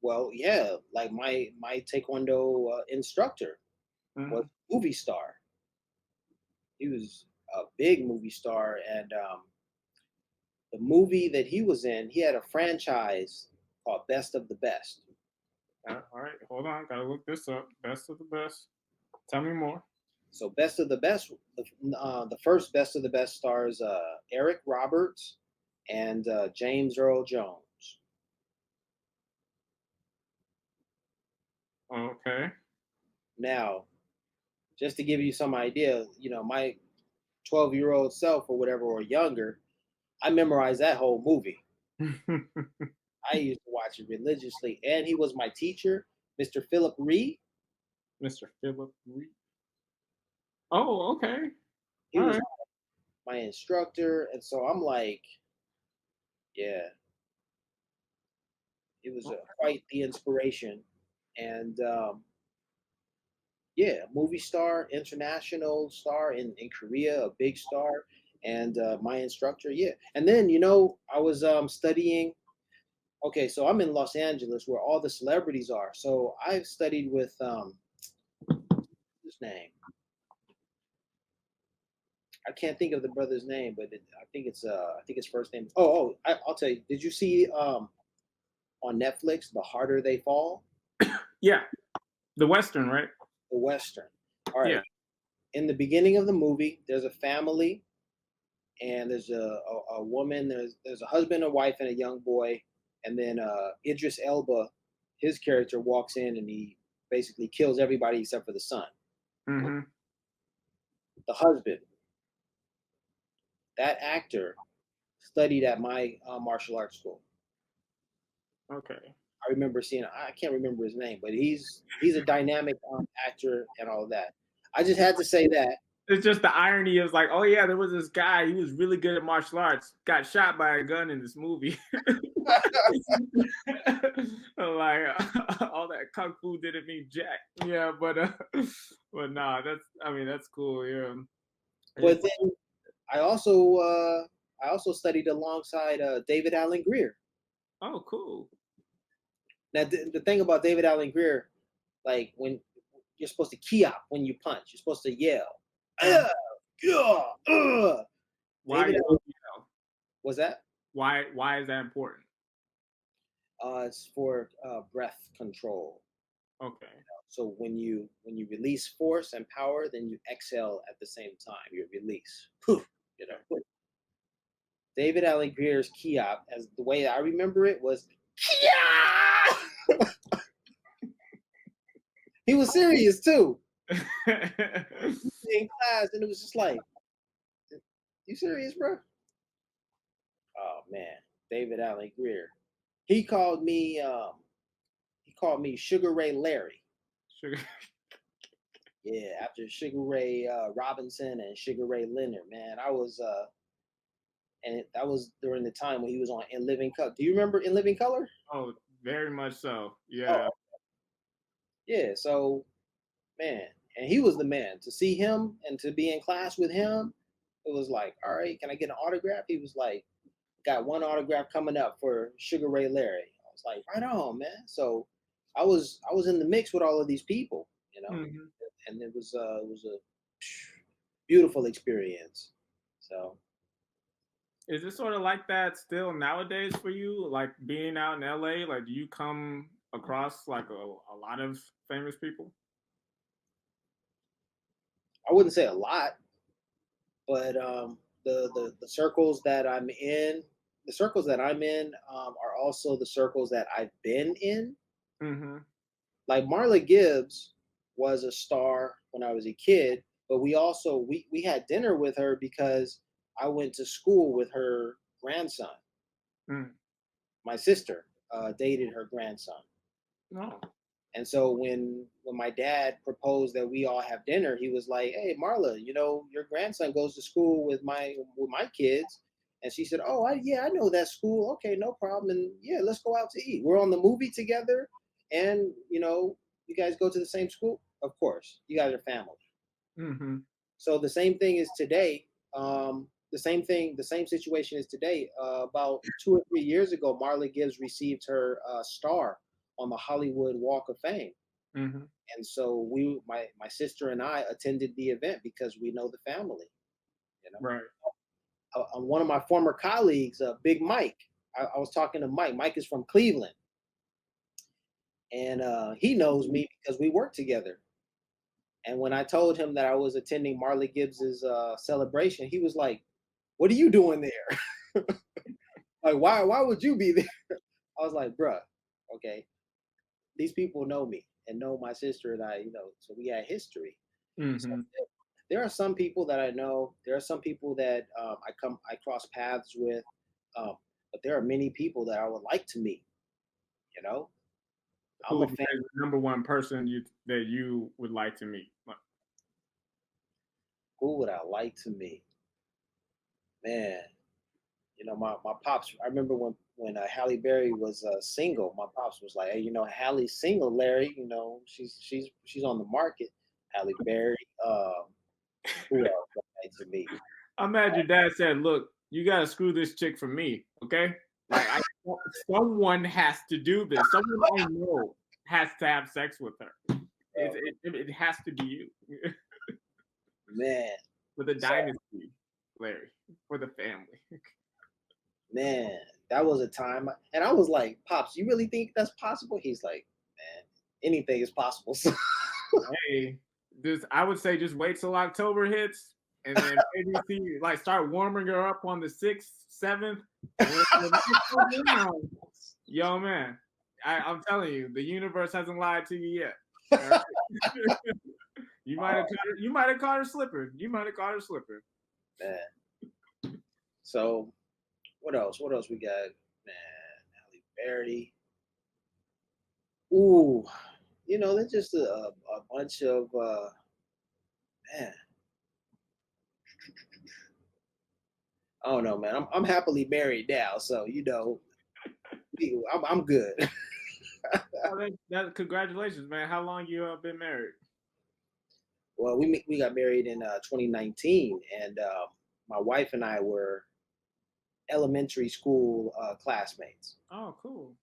well, yeah, like my Taekwondo instructor was Mm-hmm. a movie star. He was a big movie star, and the movie that he was in, he had a franchise called Best of the Best. All right, hold on, gotta look this up. Best of the best. Tell me more. So best of the best, the first best of the best stars Eric Roberts and James Earl Jones. Okay. Now, just to give you some idea, my 12-year-old self or whatever or younger, I memorized that whole movie. I used to watch it religiously, and he was my teacher, Mr. Philip Reed. Mr. Philip Reed. Oh, okay. He All was right. my instructor, and so I'm like, yeah, it was quite the inspiration, and yeah, movie star, international star in Korea, a big star, and my instructor, yeah. And then I was studying. Okay, so I'm in Los Angeles where all the celebrities are. So I studied with his name. I can't think of the brother's name, but I think it's first name. I'll tell you. Did you see on Netflix The Harder They Fall? Yeah. The Western, right? The Western. All right. Yeah. In the beginning of the movie, there's a family, and there's a woman. There's a husband, a wife, and a young boy, and then Idris Elba, his character walks in and he basically kills everybody except for the son. Mm-hmm. The husband, that actor, studied at my martial arts school. Okay. I remember seeing. I can't remember his name, but he's a dynamic actor and all of that. I just had to say that. It's just the irony is like, oh yeah, there was this guy. He was really good at martial arts. Got shot by a gun in this movie. Like all that kung fu didn't mean jack. Yeah, but nah, that's cool. Yeah. But then I also studied alongside David Allen Greer. Oh, cool. Now the thing about David Allen Greer, like when you're supposed to key up when you punch, you're supposed to yell. Why? David Allen, was that? Why is that important? It's for breath control. Okay. So when you release force and power, then you exhale at the same time. You release. Poof, David Allen Greer's Kiop, as the way I remember it, was Kia! He was serious too. In class, and it was just like, you serious, bro? Oh man, David Allen Greer. He called me Sugar Ray Larry. Sugar. Yeah, after Sugar Ray Robinson and Sugar Ray Leonard, man, I was and that was during the time when he was on In Living Color. Do you remember In Living Color? Oh, very much so. Yeah. Oh, yeah. So, man, and he was the man. To see him and to be in class with him, it was like, all right, can I get an autograph? He was like, got one autograph coming up for Sugar Ray Larry. I was like, right on, man. So I was in the mix with all of these people, Mm-hmm. and it was a beautiful experience. So. Is it sort of like that still nowadays for you? Like being out in LA, like do you come across like a lot of famous people? I wouldn't say a lot, but the circles that I'm in, are also the circles that I've been in. Mm-hmm. Like Marla Gibbs was a star when I was a kid, but we also we had dinner with her because I went to school with her grandson. Mm. My sister dated her grandson. No. And so when my dad proposed that we all have dinner, he was like, "Hey, Marla, your grandson goes to school with my kids." And she said, "Oh, I know that school. Okay, no problem. And yeah, let's go out to eat. We're on the movie together, and you guys go to the same school. Of course, you guys are family." Mm-hmm. So the same thing is today. The same situation is today. About 2 or 3 years ago, Marla Gibbs received her star on the Hollywood Walk of Fame. Mm-hmm. And so my sister and I attended the event because we know the family. Right. One of my former colleagues, Big Mike, I was talking to Mike. Mike is from Cleveland, and he knows me because we work together. And when I told him that I was attending Marley Gibbs's celebration, he was like, "What are you doing there? Like, why would you be there?" I was like, "Bruh, okay, these people know me and know my sister and I, so we had history." So Mm-hmm. there are some people that I know. There are some people that I cross paths with, but there are many people that I would like to meet. You know, Who I'm a would you fan. say is the number one person that you would like to meet? Who would I like to meet? Man, my pops. I remember when Halle Berry was single. My pops was like, "Hey, Halle's single, Larry. She's on the market." Halle Berry. Who else would I like to meet? I'm mad your dad said, "Look, you gotta screw this chick for me, okay? Like, someone has to do this. Someone I know has to have sex with her. It has to be you Man, for the so dynasty, Larry, for the family." man, that was a time, and I was like, "Pops, you really think that's possible?" He's like, "Man, anything is possible." So, Hey, I would say just wait till October hits, and then maybe see like start warming her up on the 6th, 7th. And when the next goes around, yo man, I'm telling you, the universe hasn't lied to you yet. All right? You might have caught her slipping. You might have caught her slipping. man. So what else? What else we got? Man, Halle Berry. Ooh, there's just a bunch of man. I don't know, man. I'm happily married now, so I'm good. Oh, congratulations, man. How long you been married? Well, we got married in 2019, and my wife and I were elementary school classmates, Oh, cool.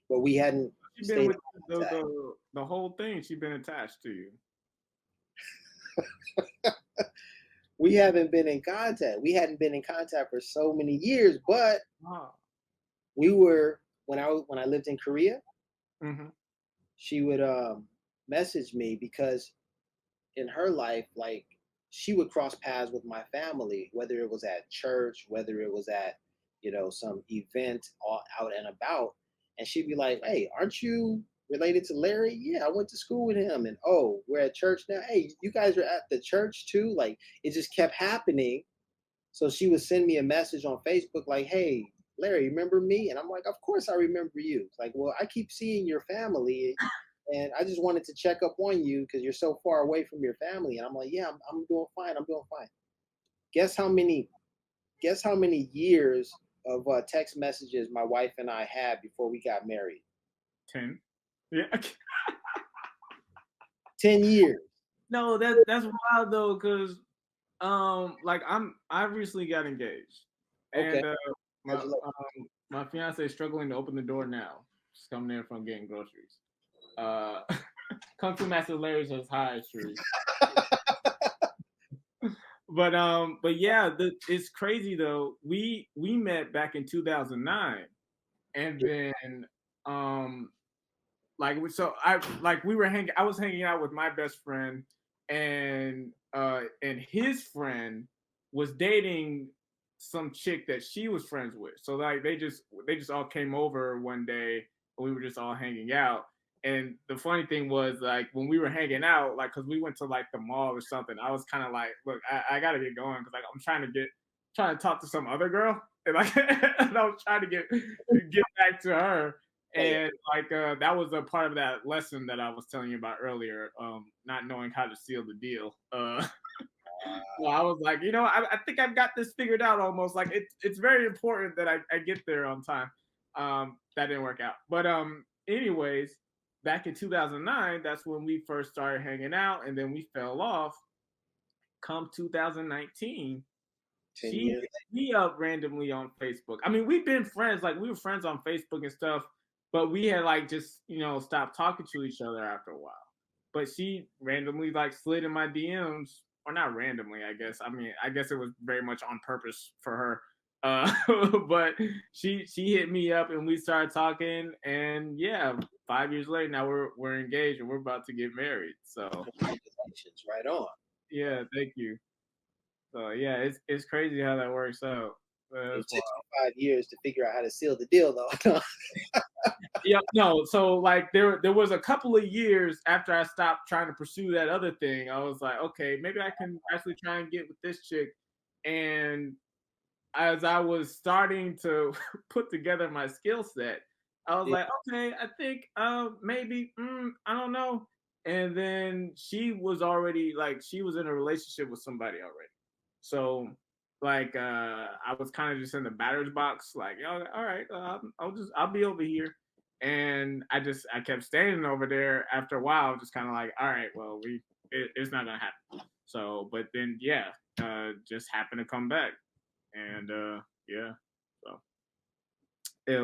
but we hadn't She been stayed with in contact. the whole thing. She been attached to you. We haven't been in contact. We hadn't been in contact for so many years, but Oh. we were when I lived in Korea. Mm-hmm. She would message me because in her life, like she would cross paths with my family, whether it was at church, whether it was at some event out and about, and she'd be like, "Hey, aren't you related to Larry?" "Yeah, I went to school with him." "And oh, we're at church now." "Hey, you guys are at the church too?" Like it just kept happening. So she would send me a message on Facebook like, "Hey, Larry, remember me?" And I'm like, "Of course I remember you." It's like, "Well, I keep seeing your family, and I just wanted to check up on you because you're so far away from your family." And I'm like, "Yeah, I'm doing fine. I'm doing fine." Guess how many? Guess how many years of text messages my wife and I had before we got married? 10. Yeah. 10 years. No, that's wild though, cause like I recently got engaged, Okay. and my Congratulations. my fiance is struggling to open the door now. She's coming in from getting groceries. Uh, Kung Fu Master Larry's says hi, Sheree. But yeah, it's crazy though. We met back in 2009, and then um so I was hanging out with my best friend, and his friend was dating some chick that she was friends with. So like they just all came over one day, and we were just all hanging out. And the funny thing was, like, when we were hanging out, like, cause we went to like the mall or something, I was kind of like, look, I gotta get going, cause like I'm trying to talk to some other girl, and like and I was trying to get back to her. And like that was a part of that lesson that I was telling you about earlier, not knowing how to seal the deal. So I was like, I think I've got this figured out almost. Like it's very important that I get there on time. That didn't work out. But anyways, back in 2009, that's when we first started hanging out, and then we fell off. Come 2019, 10 she years. hit me up randomly on Facebook. I mean, we've been friends, like we were friends on Facebook and stuff, but we had like just stopped talking to each other after a while. But she randomly like slid in my DMs, or not randomly, I guess. I mean, I guess it was very much on purpose for her. But she hit me up and we started talking, and yeah, 5 years later now we're engaged and we're about to get married. So Congratulations, right on. yeah, thank you. So yeah, it's crazy how that works out. It That's took you 5 years to figure out how to seal the deal, though. Yep. No. So like there was a couple of years after I stopped trying to pursue that other thing. I was like, okay, maybe I can actually try and get with this chick. And as I was starting to put together my skill set, I was Yeah. like, okay, I think maybe I don't know. And then she was already like she was in a relationship with somebody already. So like I was kind of just in the batter's box, like, oh, all right, I'll be over here. And I kept staying over there. After a while, just kind of like, all right, well, it's not gonna happen. So, but then yeah, just happened to come back, and yeah, so it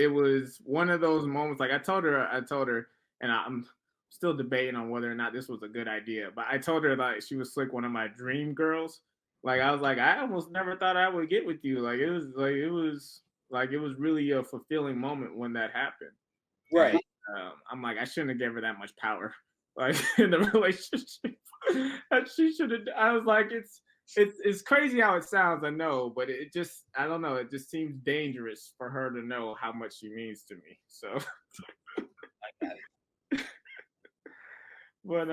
was one of those moments. Like I told her, and I'm still debating on whether or not this was a good idea. But I told her like she was like one of my dream girls. Like I was like I almost never thought I would get with you. Like it was really a fulfilling moment when that happened. Right. And, I'm like I shouldn't have gave her that much power, like in the relationship. And she should have. I was like it's crazy how it sounds, I know, but it just I don't know. It just seems dangerous for her to know how much she means to me. So, I got it. but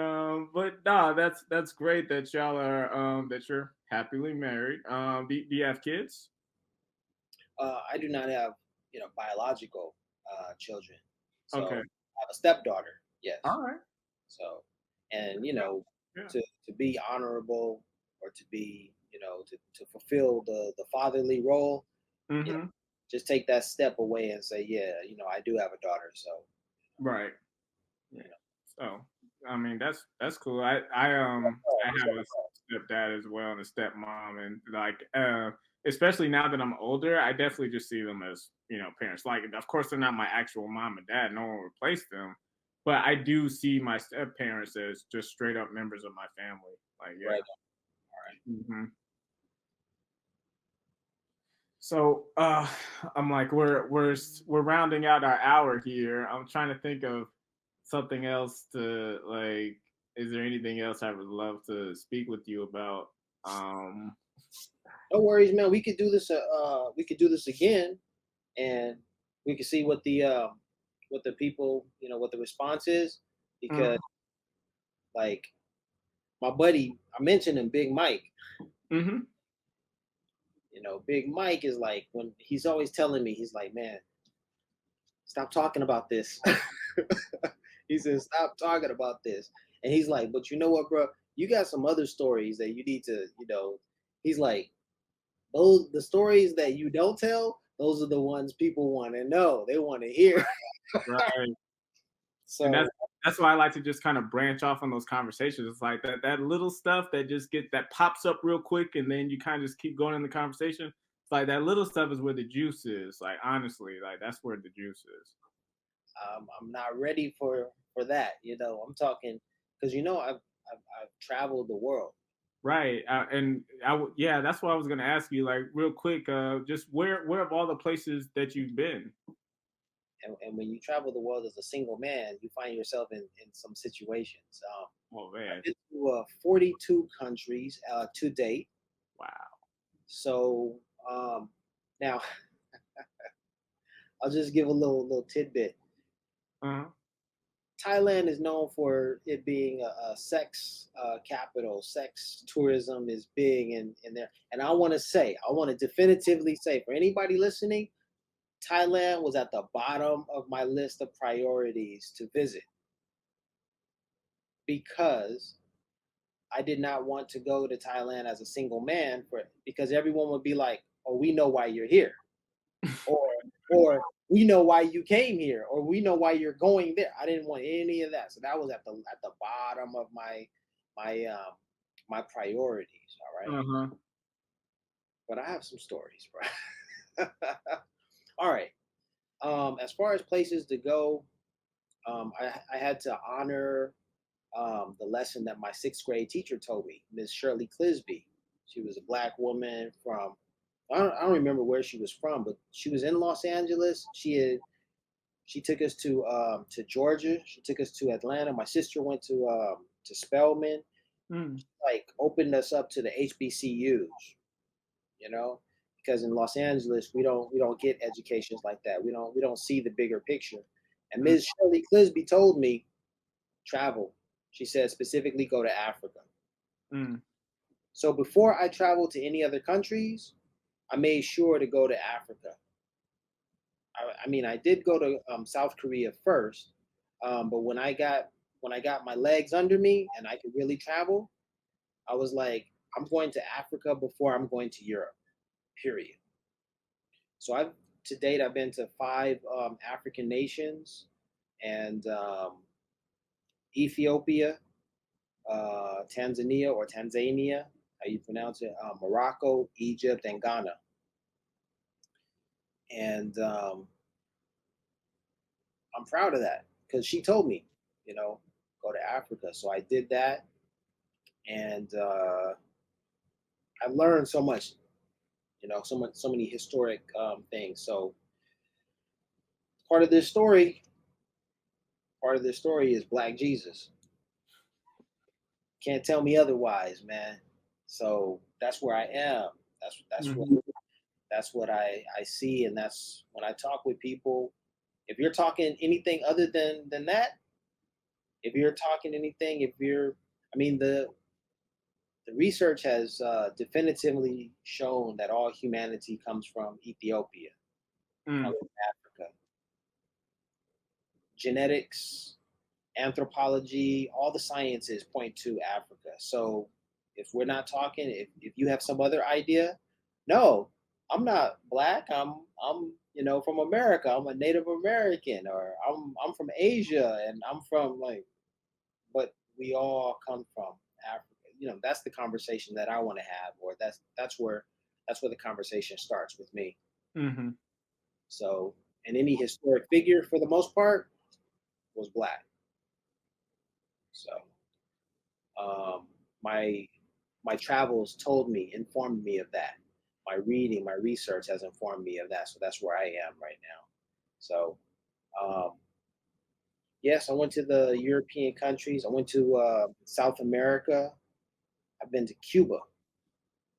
nah, that's great that y'all are that you're happily married. Do you have kids? I do not have, biological children. So I Okay, have a stepdaughter. Yes. all right, So, and yeah, to be honorable or to be, to fulfill the fatherly role, you know, mm-hmm. just take that step away and say, yeah, I do have a daughter. So, Right, yeah. you know, So, I mean, that's cool. I have a stepdad as well and a stepmom, and like especially now that I'm older, I definitely just see them as parents. Like, of course, they're not my actual mom and dad. No one replaced them, but I do see my step parents as just straight up members of my family. Like, yeah. right. hmm So, I'm like, we're rounding out our hour here. I'm trying to think of something else to like. Is there anything else I would love to speak with you about? Um, No worries, man. We could do this. We could do this again, and we could see what the people, what the response is, because mhm, like my buddy, I mentioned him, Big Mike. mhm, Big Mike is like when he's always telling me, he's like, man, stop talking about this. He says, stop talking about this. And he's like, but you know what, bro? You got some other stories that you need to, he's like, those the stories that you don't tell, those are the ones people want to know. They want to hear. right. And So that's why I like to just kind of branch off on those conversations. It's like that little stuff that just that pops up real quick, and then you kind of just keep going in the conversation. It's like that little stuff is where the juice is. Like honestly, like that's where the juice is. I'm not ready for that. I'm talking because I've traveled the world. Right, and yeah, that's what I was gonna ask you. Like real quick, just where of all the places that you've been? And when you travel the world as a single man, you find yourself in some situations. Oh I've man, been to 42 countries to date. wow. So now I'll just give a little tidbit. Uh-huh. Thailand is known for it being a sex capital. Sex tourism is big in there. And I want to definitively say for anybody listening, Thailand was at the bottom of my list of priorities to visit because I did not want to go to Thailand as a single man because everyone would be like, "Oh, we know why you're here," or or "We know why you came here," or "We know why you're going there." I didn't want any of that, so that was at the bottom of my my priorities. All right, Uh-huh. but I have some stories, bro. All right. As far as places to go, I had to honor the lesson that my sixth grade teacher told me, Miss Shirley Clisby. She was a black woman from I don't remember where she was from, but she was in Los Angeles. She took us to Georgia. She took us to Atlanta. My sister went to Spelman. Mm. Like opened us up to the HBCUs, you know, because in Los Angeles we don't get educations like that. We don't see the bigger picture. And Mm. Ms. Shirley Clisby told me travel. She said specifically go to Africa. Mm. So before I traveled to any other countries, I made sure to go to Africa. I mean, I did go to South Korea first, but when I got my legs under me and I could really travel, I was like, I'm going to Africa before I'm going to Europe. Period. So to date I've been to 5 African nations, and Ethiopia, Tanzania, how you pronounce it, Morocco, Egypt, and Ghana. And I'm proud of that because she told me, you know, go to Africa. So I did that, and I learned so much, you know, so many historic things. So part of this story, part of this story is Black Jesus. Can't tell me otherwise, man. So that's where I am. Mm-hmm. That's what I see, and that's when I talk with people. If you're talking anything other than that, if you're talking anything, if you're, I mean, the research has definitively shown that all humanity comes from Ethiopia, Mm. comes from Africa. Genetics, anthropology, all the sciences point to Africa. So if we're not talking, if you have some other idea, no, I'm not black. I'm you know from America. I'm a Native American, or I'm from Asia, and I'm from like, but we all come from Africa. You know, that's the conversation that I want to have, or that's where the conversation starts with me. Mm-hmm. So, and any historic figure for the most part was black. So, um, my my travels told me, informed me of that. My reading, my research has informed me of that. So that's where I am right now. So, um, yes, I went to the European countries. I went to South America. I've been to Cuba.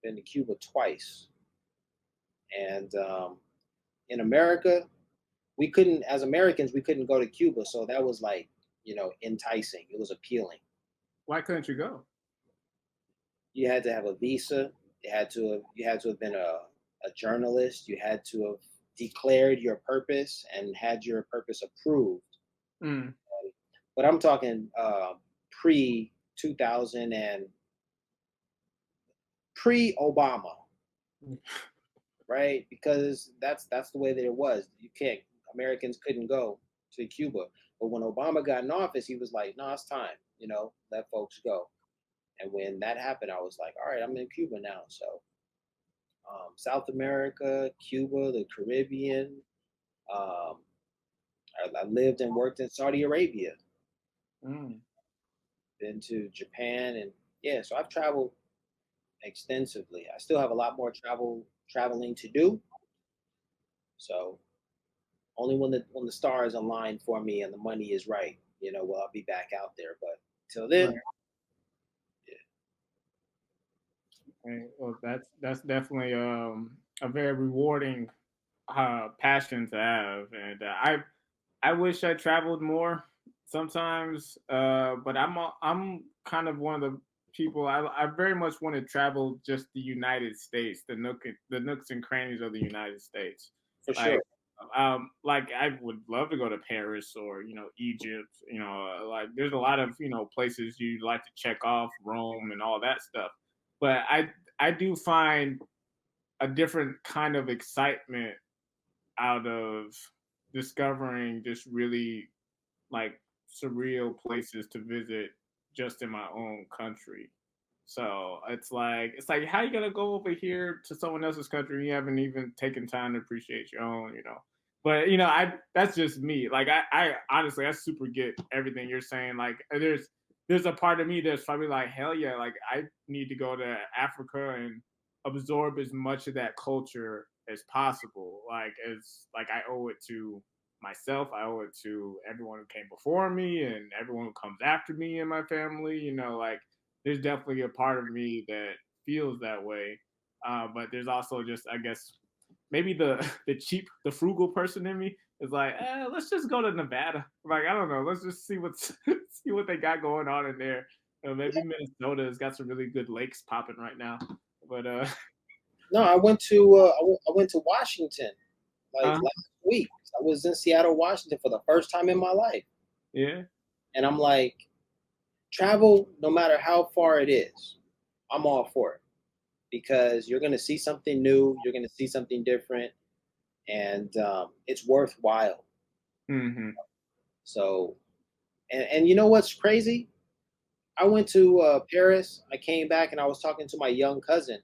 Been to Cuba twice. And in America, we couldn't, as Americans, we couldn't go to Cuba. So that was like, you know, enticing. It was appealing. Why couldn't you go? You had to have a visa. You had to have been a journalist. You had to have declared your purpose and had your purpose approved. Mm. But I'm talking pre 2000 and pre Obama, right? Because that's the way that it was. You can't Americans couldn't go to Cuba. But when Obama got in office, he was like, "No, it's time. You know, let folks go." And when that happened, I was like, "All right, I'm in Cuba now." So South America, Cuba, the Caribbean. Um, I lived and worked in Saudi Arabia. Mm. Been to Japan, and yeah, so I've traveled extensively. I still have a lot more traveling to do. So only when the stars align for me and the money is right, you know, will I'll be back out there. But till then, Right. Right. Well, that's definitely a very rewarding passion to have, and I wish I traveled more sometimes. But I'm kind of one of the people I very much want to travel just the United States, the nooks and crannies of the United States. for Like sure. like I would love to go to Paris or Egypt. Like there's a lot of places you'd like to check off, Rome and all that stuff. But I do find a different kind of excitement out of discovering just really like surreal places to visit just in my own country. So it's like how you gonna go over here to someone else's country and you haven't even taken time to appreciate your own. But I that's just me. Like I honestly I super get everything you're saying. Like there's a part of me that's probably like hell yeah, like I need to go to Africa and absorb as much of that culture as possible. Like I owe it to myself, I owe it to everyone who came before me and everyone who comes after me in my family. Like there's definitely a part of me that feels that way. But there's also just, I guess, maybe the frugal person in me is like, let's just go to Nevada. Like, I don't know, let's just see see what they got going on in there. Maybe Minnesota has got some really good lakes popping right now. But No, I went to Washington uh, last week. I was in Seattle, Washington for the first time in my life. yeah. And I'm like, travel, no matter how far it is, I'm all for it. Because you're gonna see something new, you're gonna see something different, and it's worthwhile. Mm-hmm. So, and you know what's crazy? I went to Paris. I came back and I was talking to my young cousin,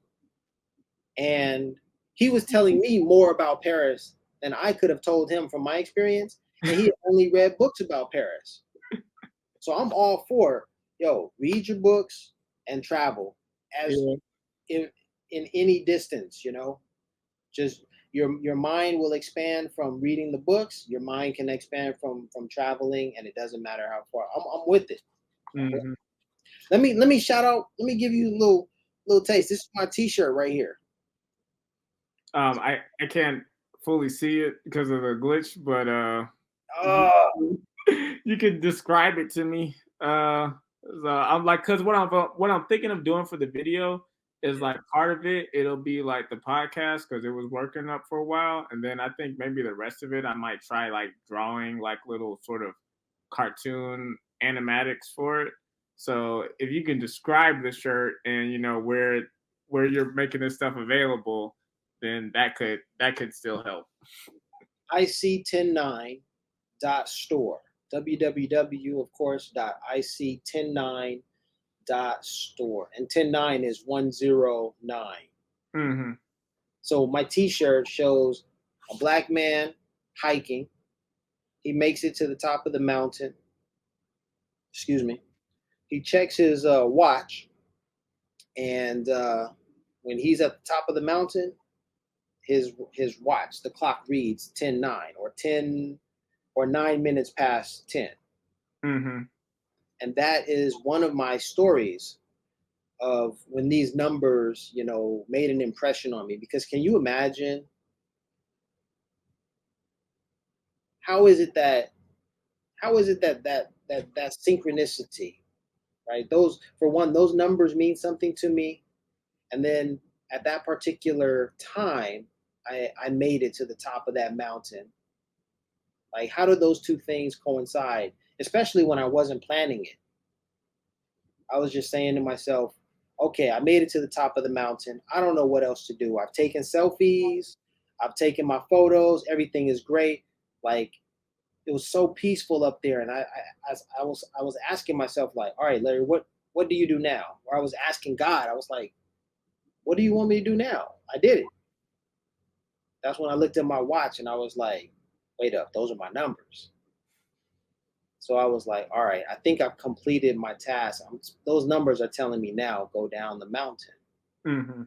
and he was telling me more about Paris than I could have told him from my experience, and he had only read books about Paris. So I'm all for, read your books and travel as Yeah. in any distance. Just your mind will expand from reading the books. Your mind can expand from traveling, and it doesn't matter how far. I'm with it. Mm-hmm. Let me shout out. Let me give you a little taste. This is my T-shirt right here. I can't fully see it because of the glitch, but Oh, you could describe it to me. So I'm like, cause what I'm thinking of doing for the video is like part of it. It'll be like the podcast because it was working up for a while, and then I think maybe the rest of it I might try like drawing like little sort of cartoon animatics for it. So if you can describe the shirt and where you're making this stuff available, then that could still help. IC109.store. www, of course, .ic109.store. And 109 is 109. Mm-hmm. So my T-shirt shows a black man hiking. He makes it to the top of the mountain. Excuse me. He checks his watch, and when he's at the top of the mountain, his watch, the clock reads 10:09 or 10 or 9 minutes past 10. Mm-hmm. And that is one of my stories of when these numbers, made an impression on me. Because can you imagine, how is it that that synchronicity, right? Those, for one, those numbers mean something to me. And then at that particular time, I made it to the top of that mountain. Like, how did those two things coincide? Especially when I wasn't planning it. I was just saying to myself, okay, I made it to the top of the mountain. I don't know what else to do. I've taken selfies, I've taken my photos, everything is great. Like, it was so peaceful up there. And I was asking myself, like, all right, Larry, what do you do now? Or I was asking God, I was like, what do you want me to do now? I did it. That's when I looked at my watch and I was like, wait up, those are my numbers. So I was like, all right, I think I've completed my task. Those numbers are telling me now, go down the mountain. Mm-hmm.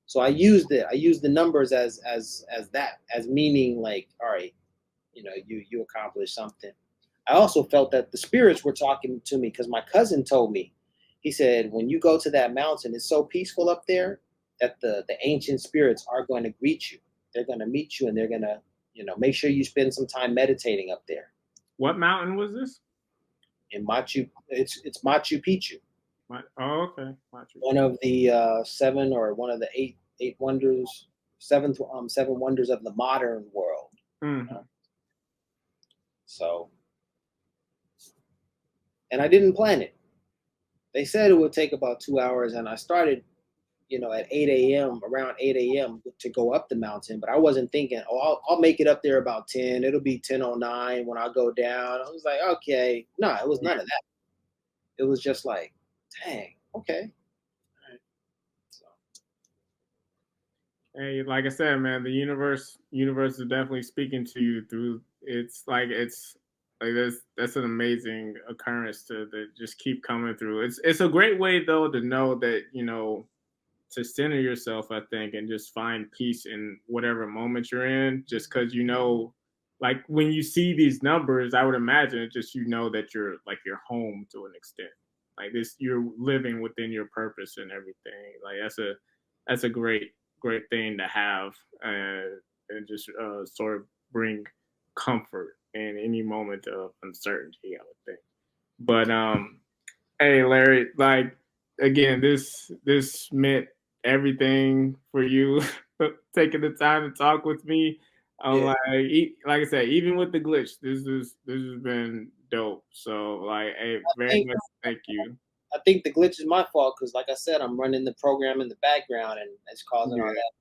So I used it. I used the numbers as that, as meaning like, all right, you accomplished something. I also felt that the spirits were talking to me because my cousin told me. He said, when you go to that mountain, it's so peaceful up there that the ancient spirits are going to greet you. They're going to meet you, and they're going to, make sure you spend some time meditating up there. What mountain was this? In Machu, it's Machu Picchu. Oh, okay. Machu. One of the seven, or one of the eight wonders, seven wonders of the modern world. Mm-hmm. So, and I didn't plan it. They said it would take about 2 hours, and I started, at 8 a.m., around 8 a.m. to go up the mountain. But I wasn't thinking, I'll make it up there about 10. It'll be 10:09 when I go down. I was like, okay. No, it was none of that. It was just like, dang, okay. All right. So. Hey, like I said, man, the universe is definitely speaking to you through. It's like that's an amazing occurrence to just keep coming through. It's a great way though to know that to center yourself, I think, and just find peace in whatever moment you're in, just because like when you see these numbers, I would imagine it just that you're home to an extent. Like this, you're living within your purpose and everything. Like that's a great thing to have, and just sort of bring comfort in any moment of uncertainty, I would think. But hey Larry, like again, this meant everything for you taking the time to talk with me. Like I said, even with the glitch, this has been dope. So like, hey, very much thank you. I think the glitch is my fault because, like I said, I'm running the program in the background and it's causing all that.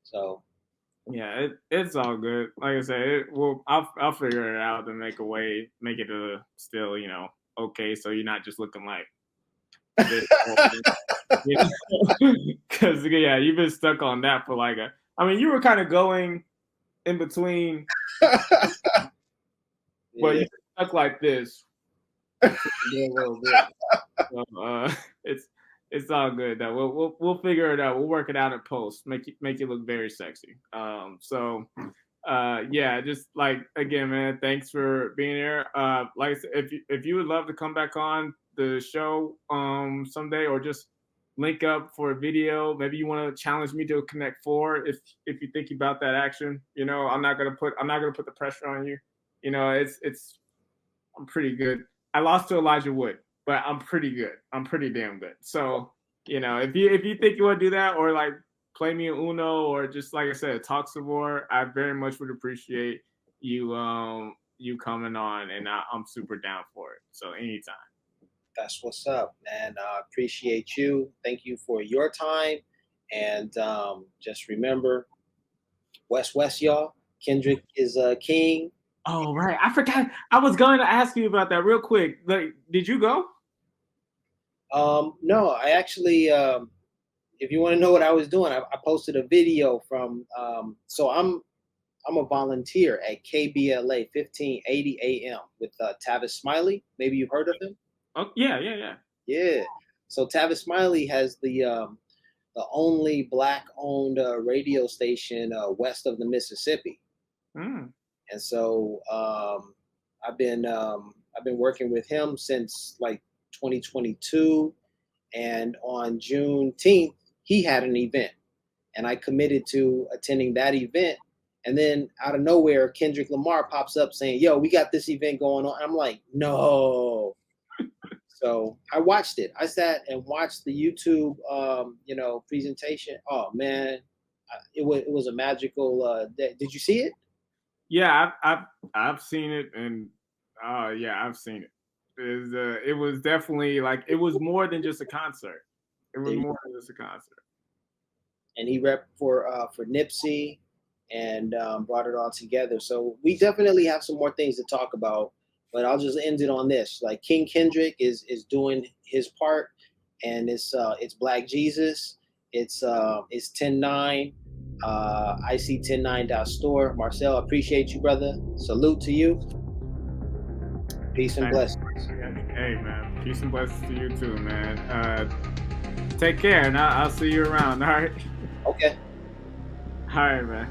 So yeah, it's all good. Like I said, I'll figure it out and make it still okay. So you're not just looking like this. Because you've been stuck on that for you were kind of going in between, but you're stuck like this a little bit. So, it's all good though. We'll figure it out. We'll work it out in post. Make you look very sexy. Just like again, man, thanks for being here. Like I said, if you would love to come back on the show someday, or just link up for a video, maybe you want to challenge me to a Connect 4 if you think about that action. I'm not gonna put the pressure on you. I'm pretty good. I lost to Elijah Wood, but I'm pretty good. I'm pretty damn good. So, if you think you want to do that, or like play me in Uno, or just like I said, talk some more, I very much would appreciate you coming on, and I'm super down for it. So anytime. That's what's up, man. I appreciate you. Thank you for your time. And just remember, West, y'all. Kendrick is king. Oh, right. I forgot. I was going to ask you about that real quick. Like, did you go? No, I actually, if you want to know what I was doing, I posted a video from, so I'm a volunteer at KBLA 1580 AM with Tavis Smiley. Maybe you've heard of him? Oh, yeah. Yeah. So Tavis Smiley has the only Black-owned radio station west of the Mississippi. Mm. And so I've been working with him since like 2022, and on Juneteenth he had an event, and I committed to attending that event. And then out of nowhere, Kendrick Lamar pops up saying, "Yo, we got this event going on." I'm like, no. So I watched it. I sat and watched the YouTube, presentation. Oh man, it was a magical day. Did you see it? Yeah, I've seen it, and I've seen it. It was definitely it was more than just a concert. It was more than just a concert. And he repped for Nipsey and brought it all together. So we definitely have some more things to talk about. But I'll just end it on this. Like, King Kendrick is doing his part, and it's Black Jesus. It's 10-9. IC109.store. Marcel, appreciate you, brother. Salute to you. Peace and blessings. Hey, man. Peace and blessings to you too, man. Take care, and I'll see you around. All right. Okay. All right, man.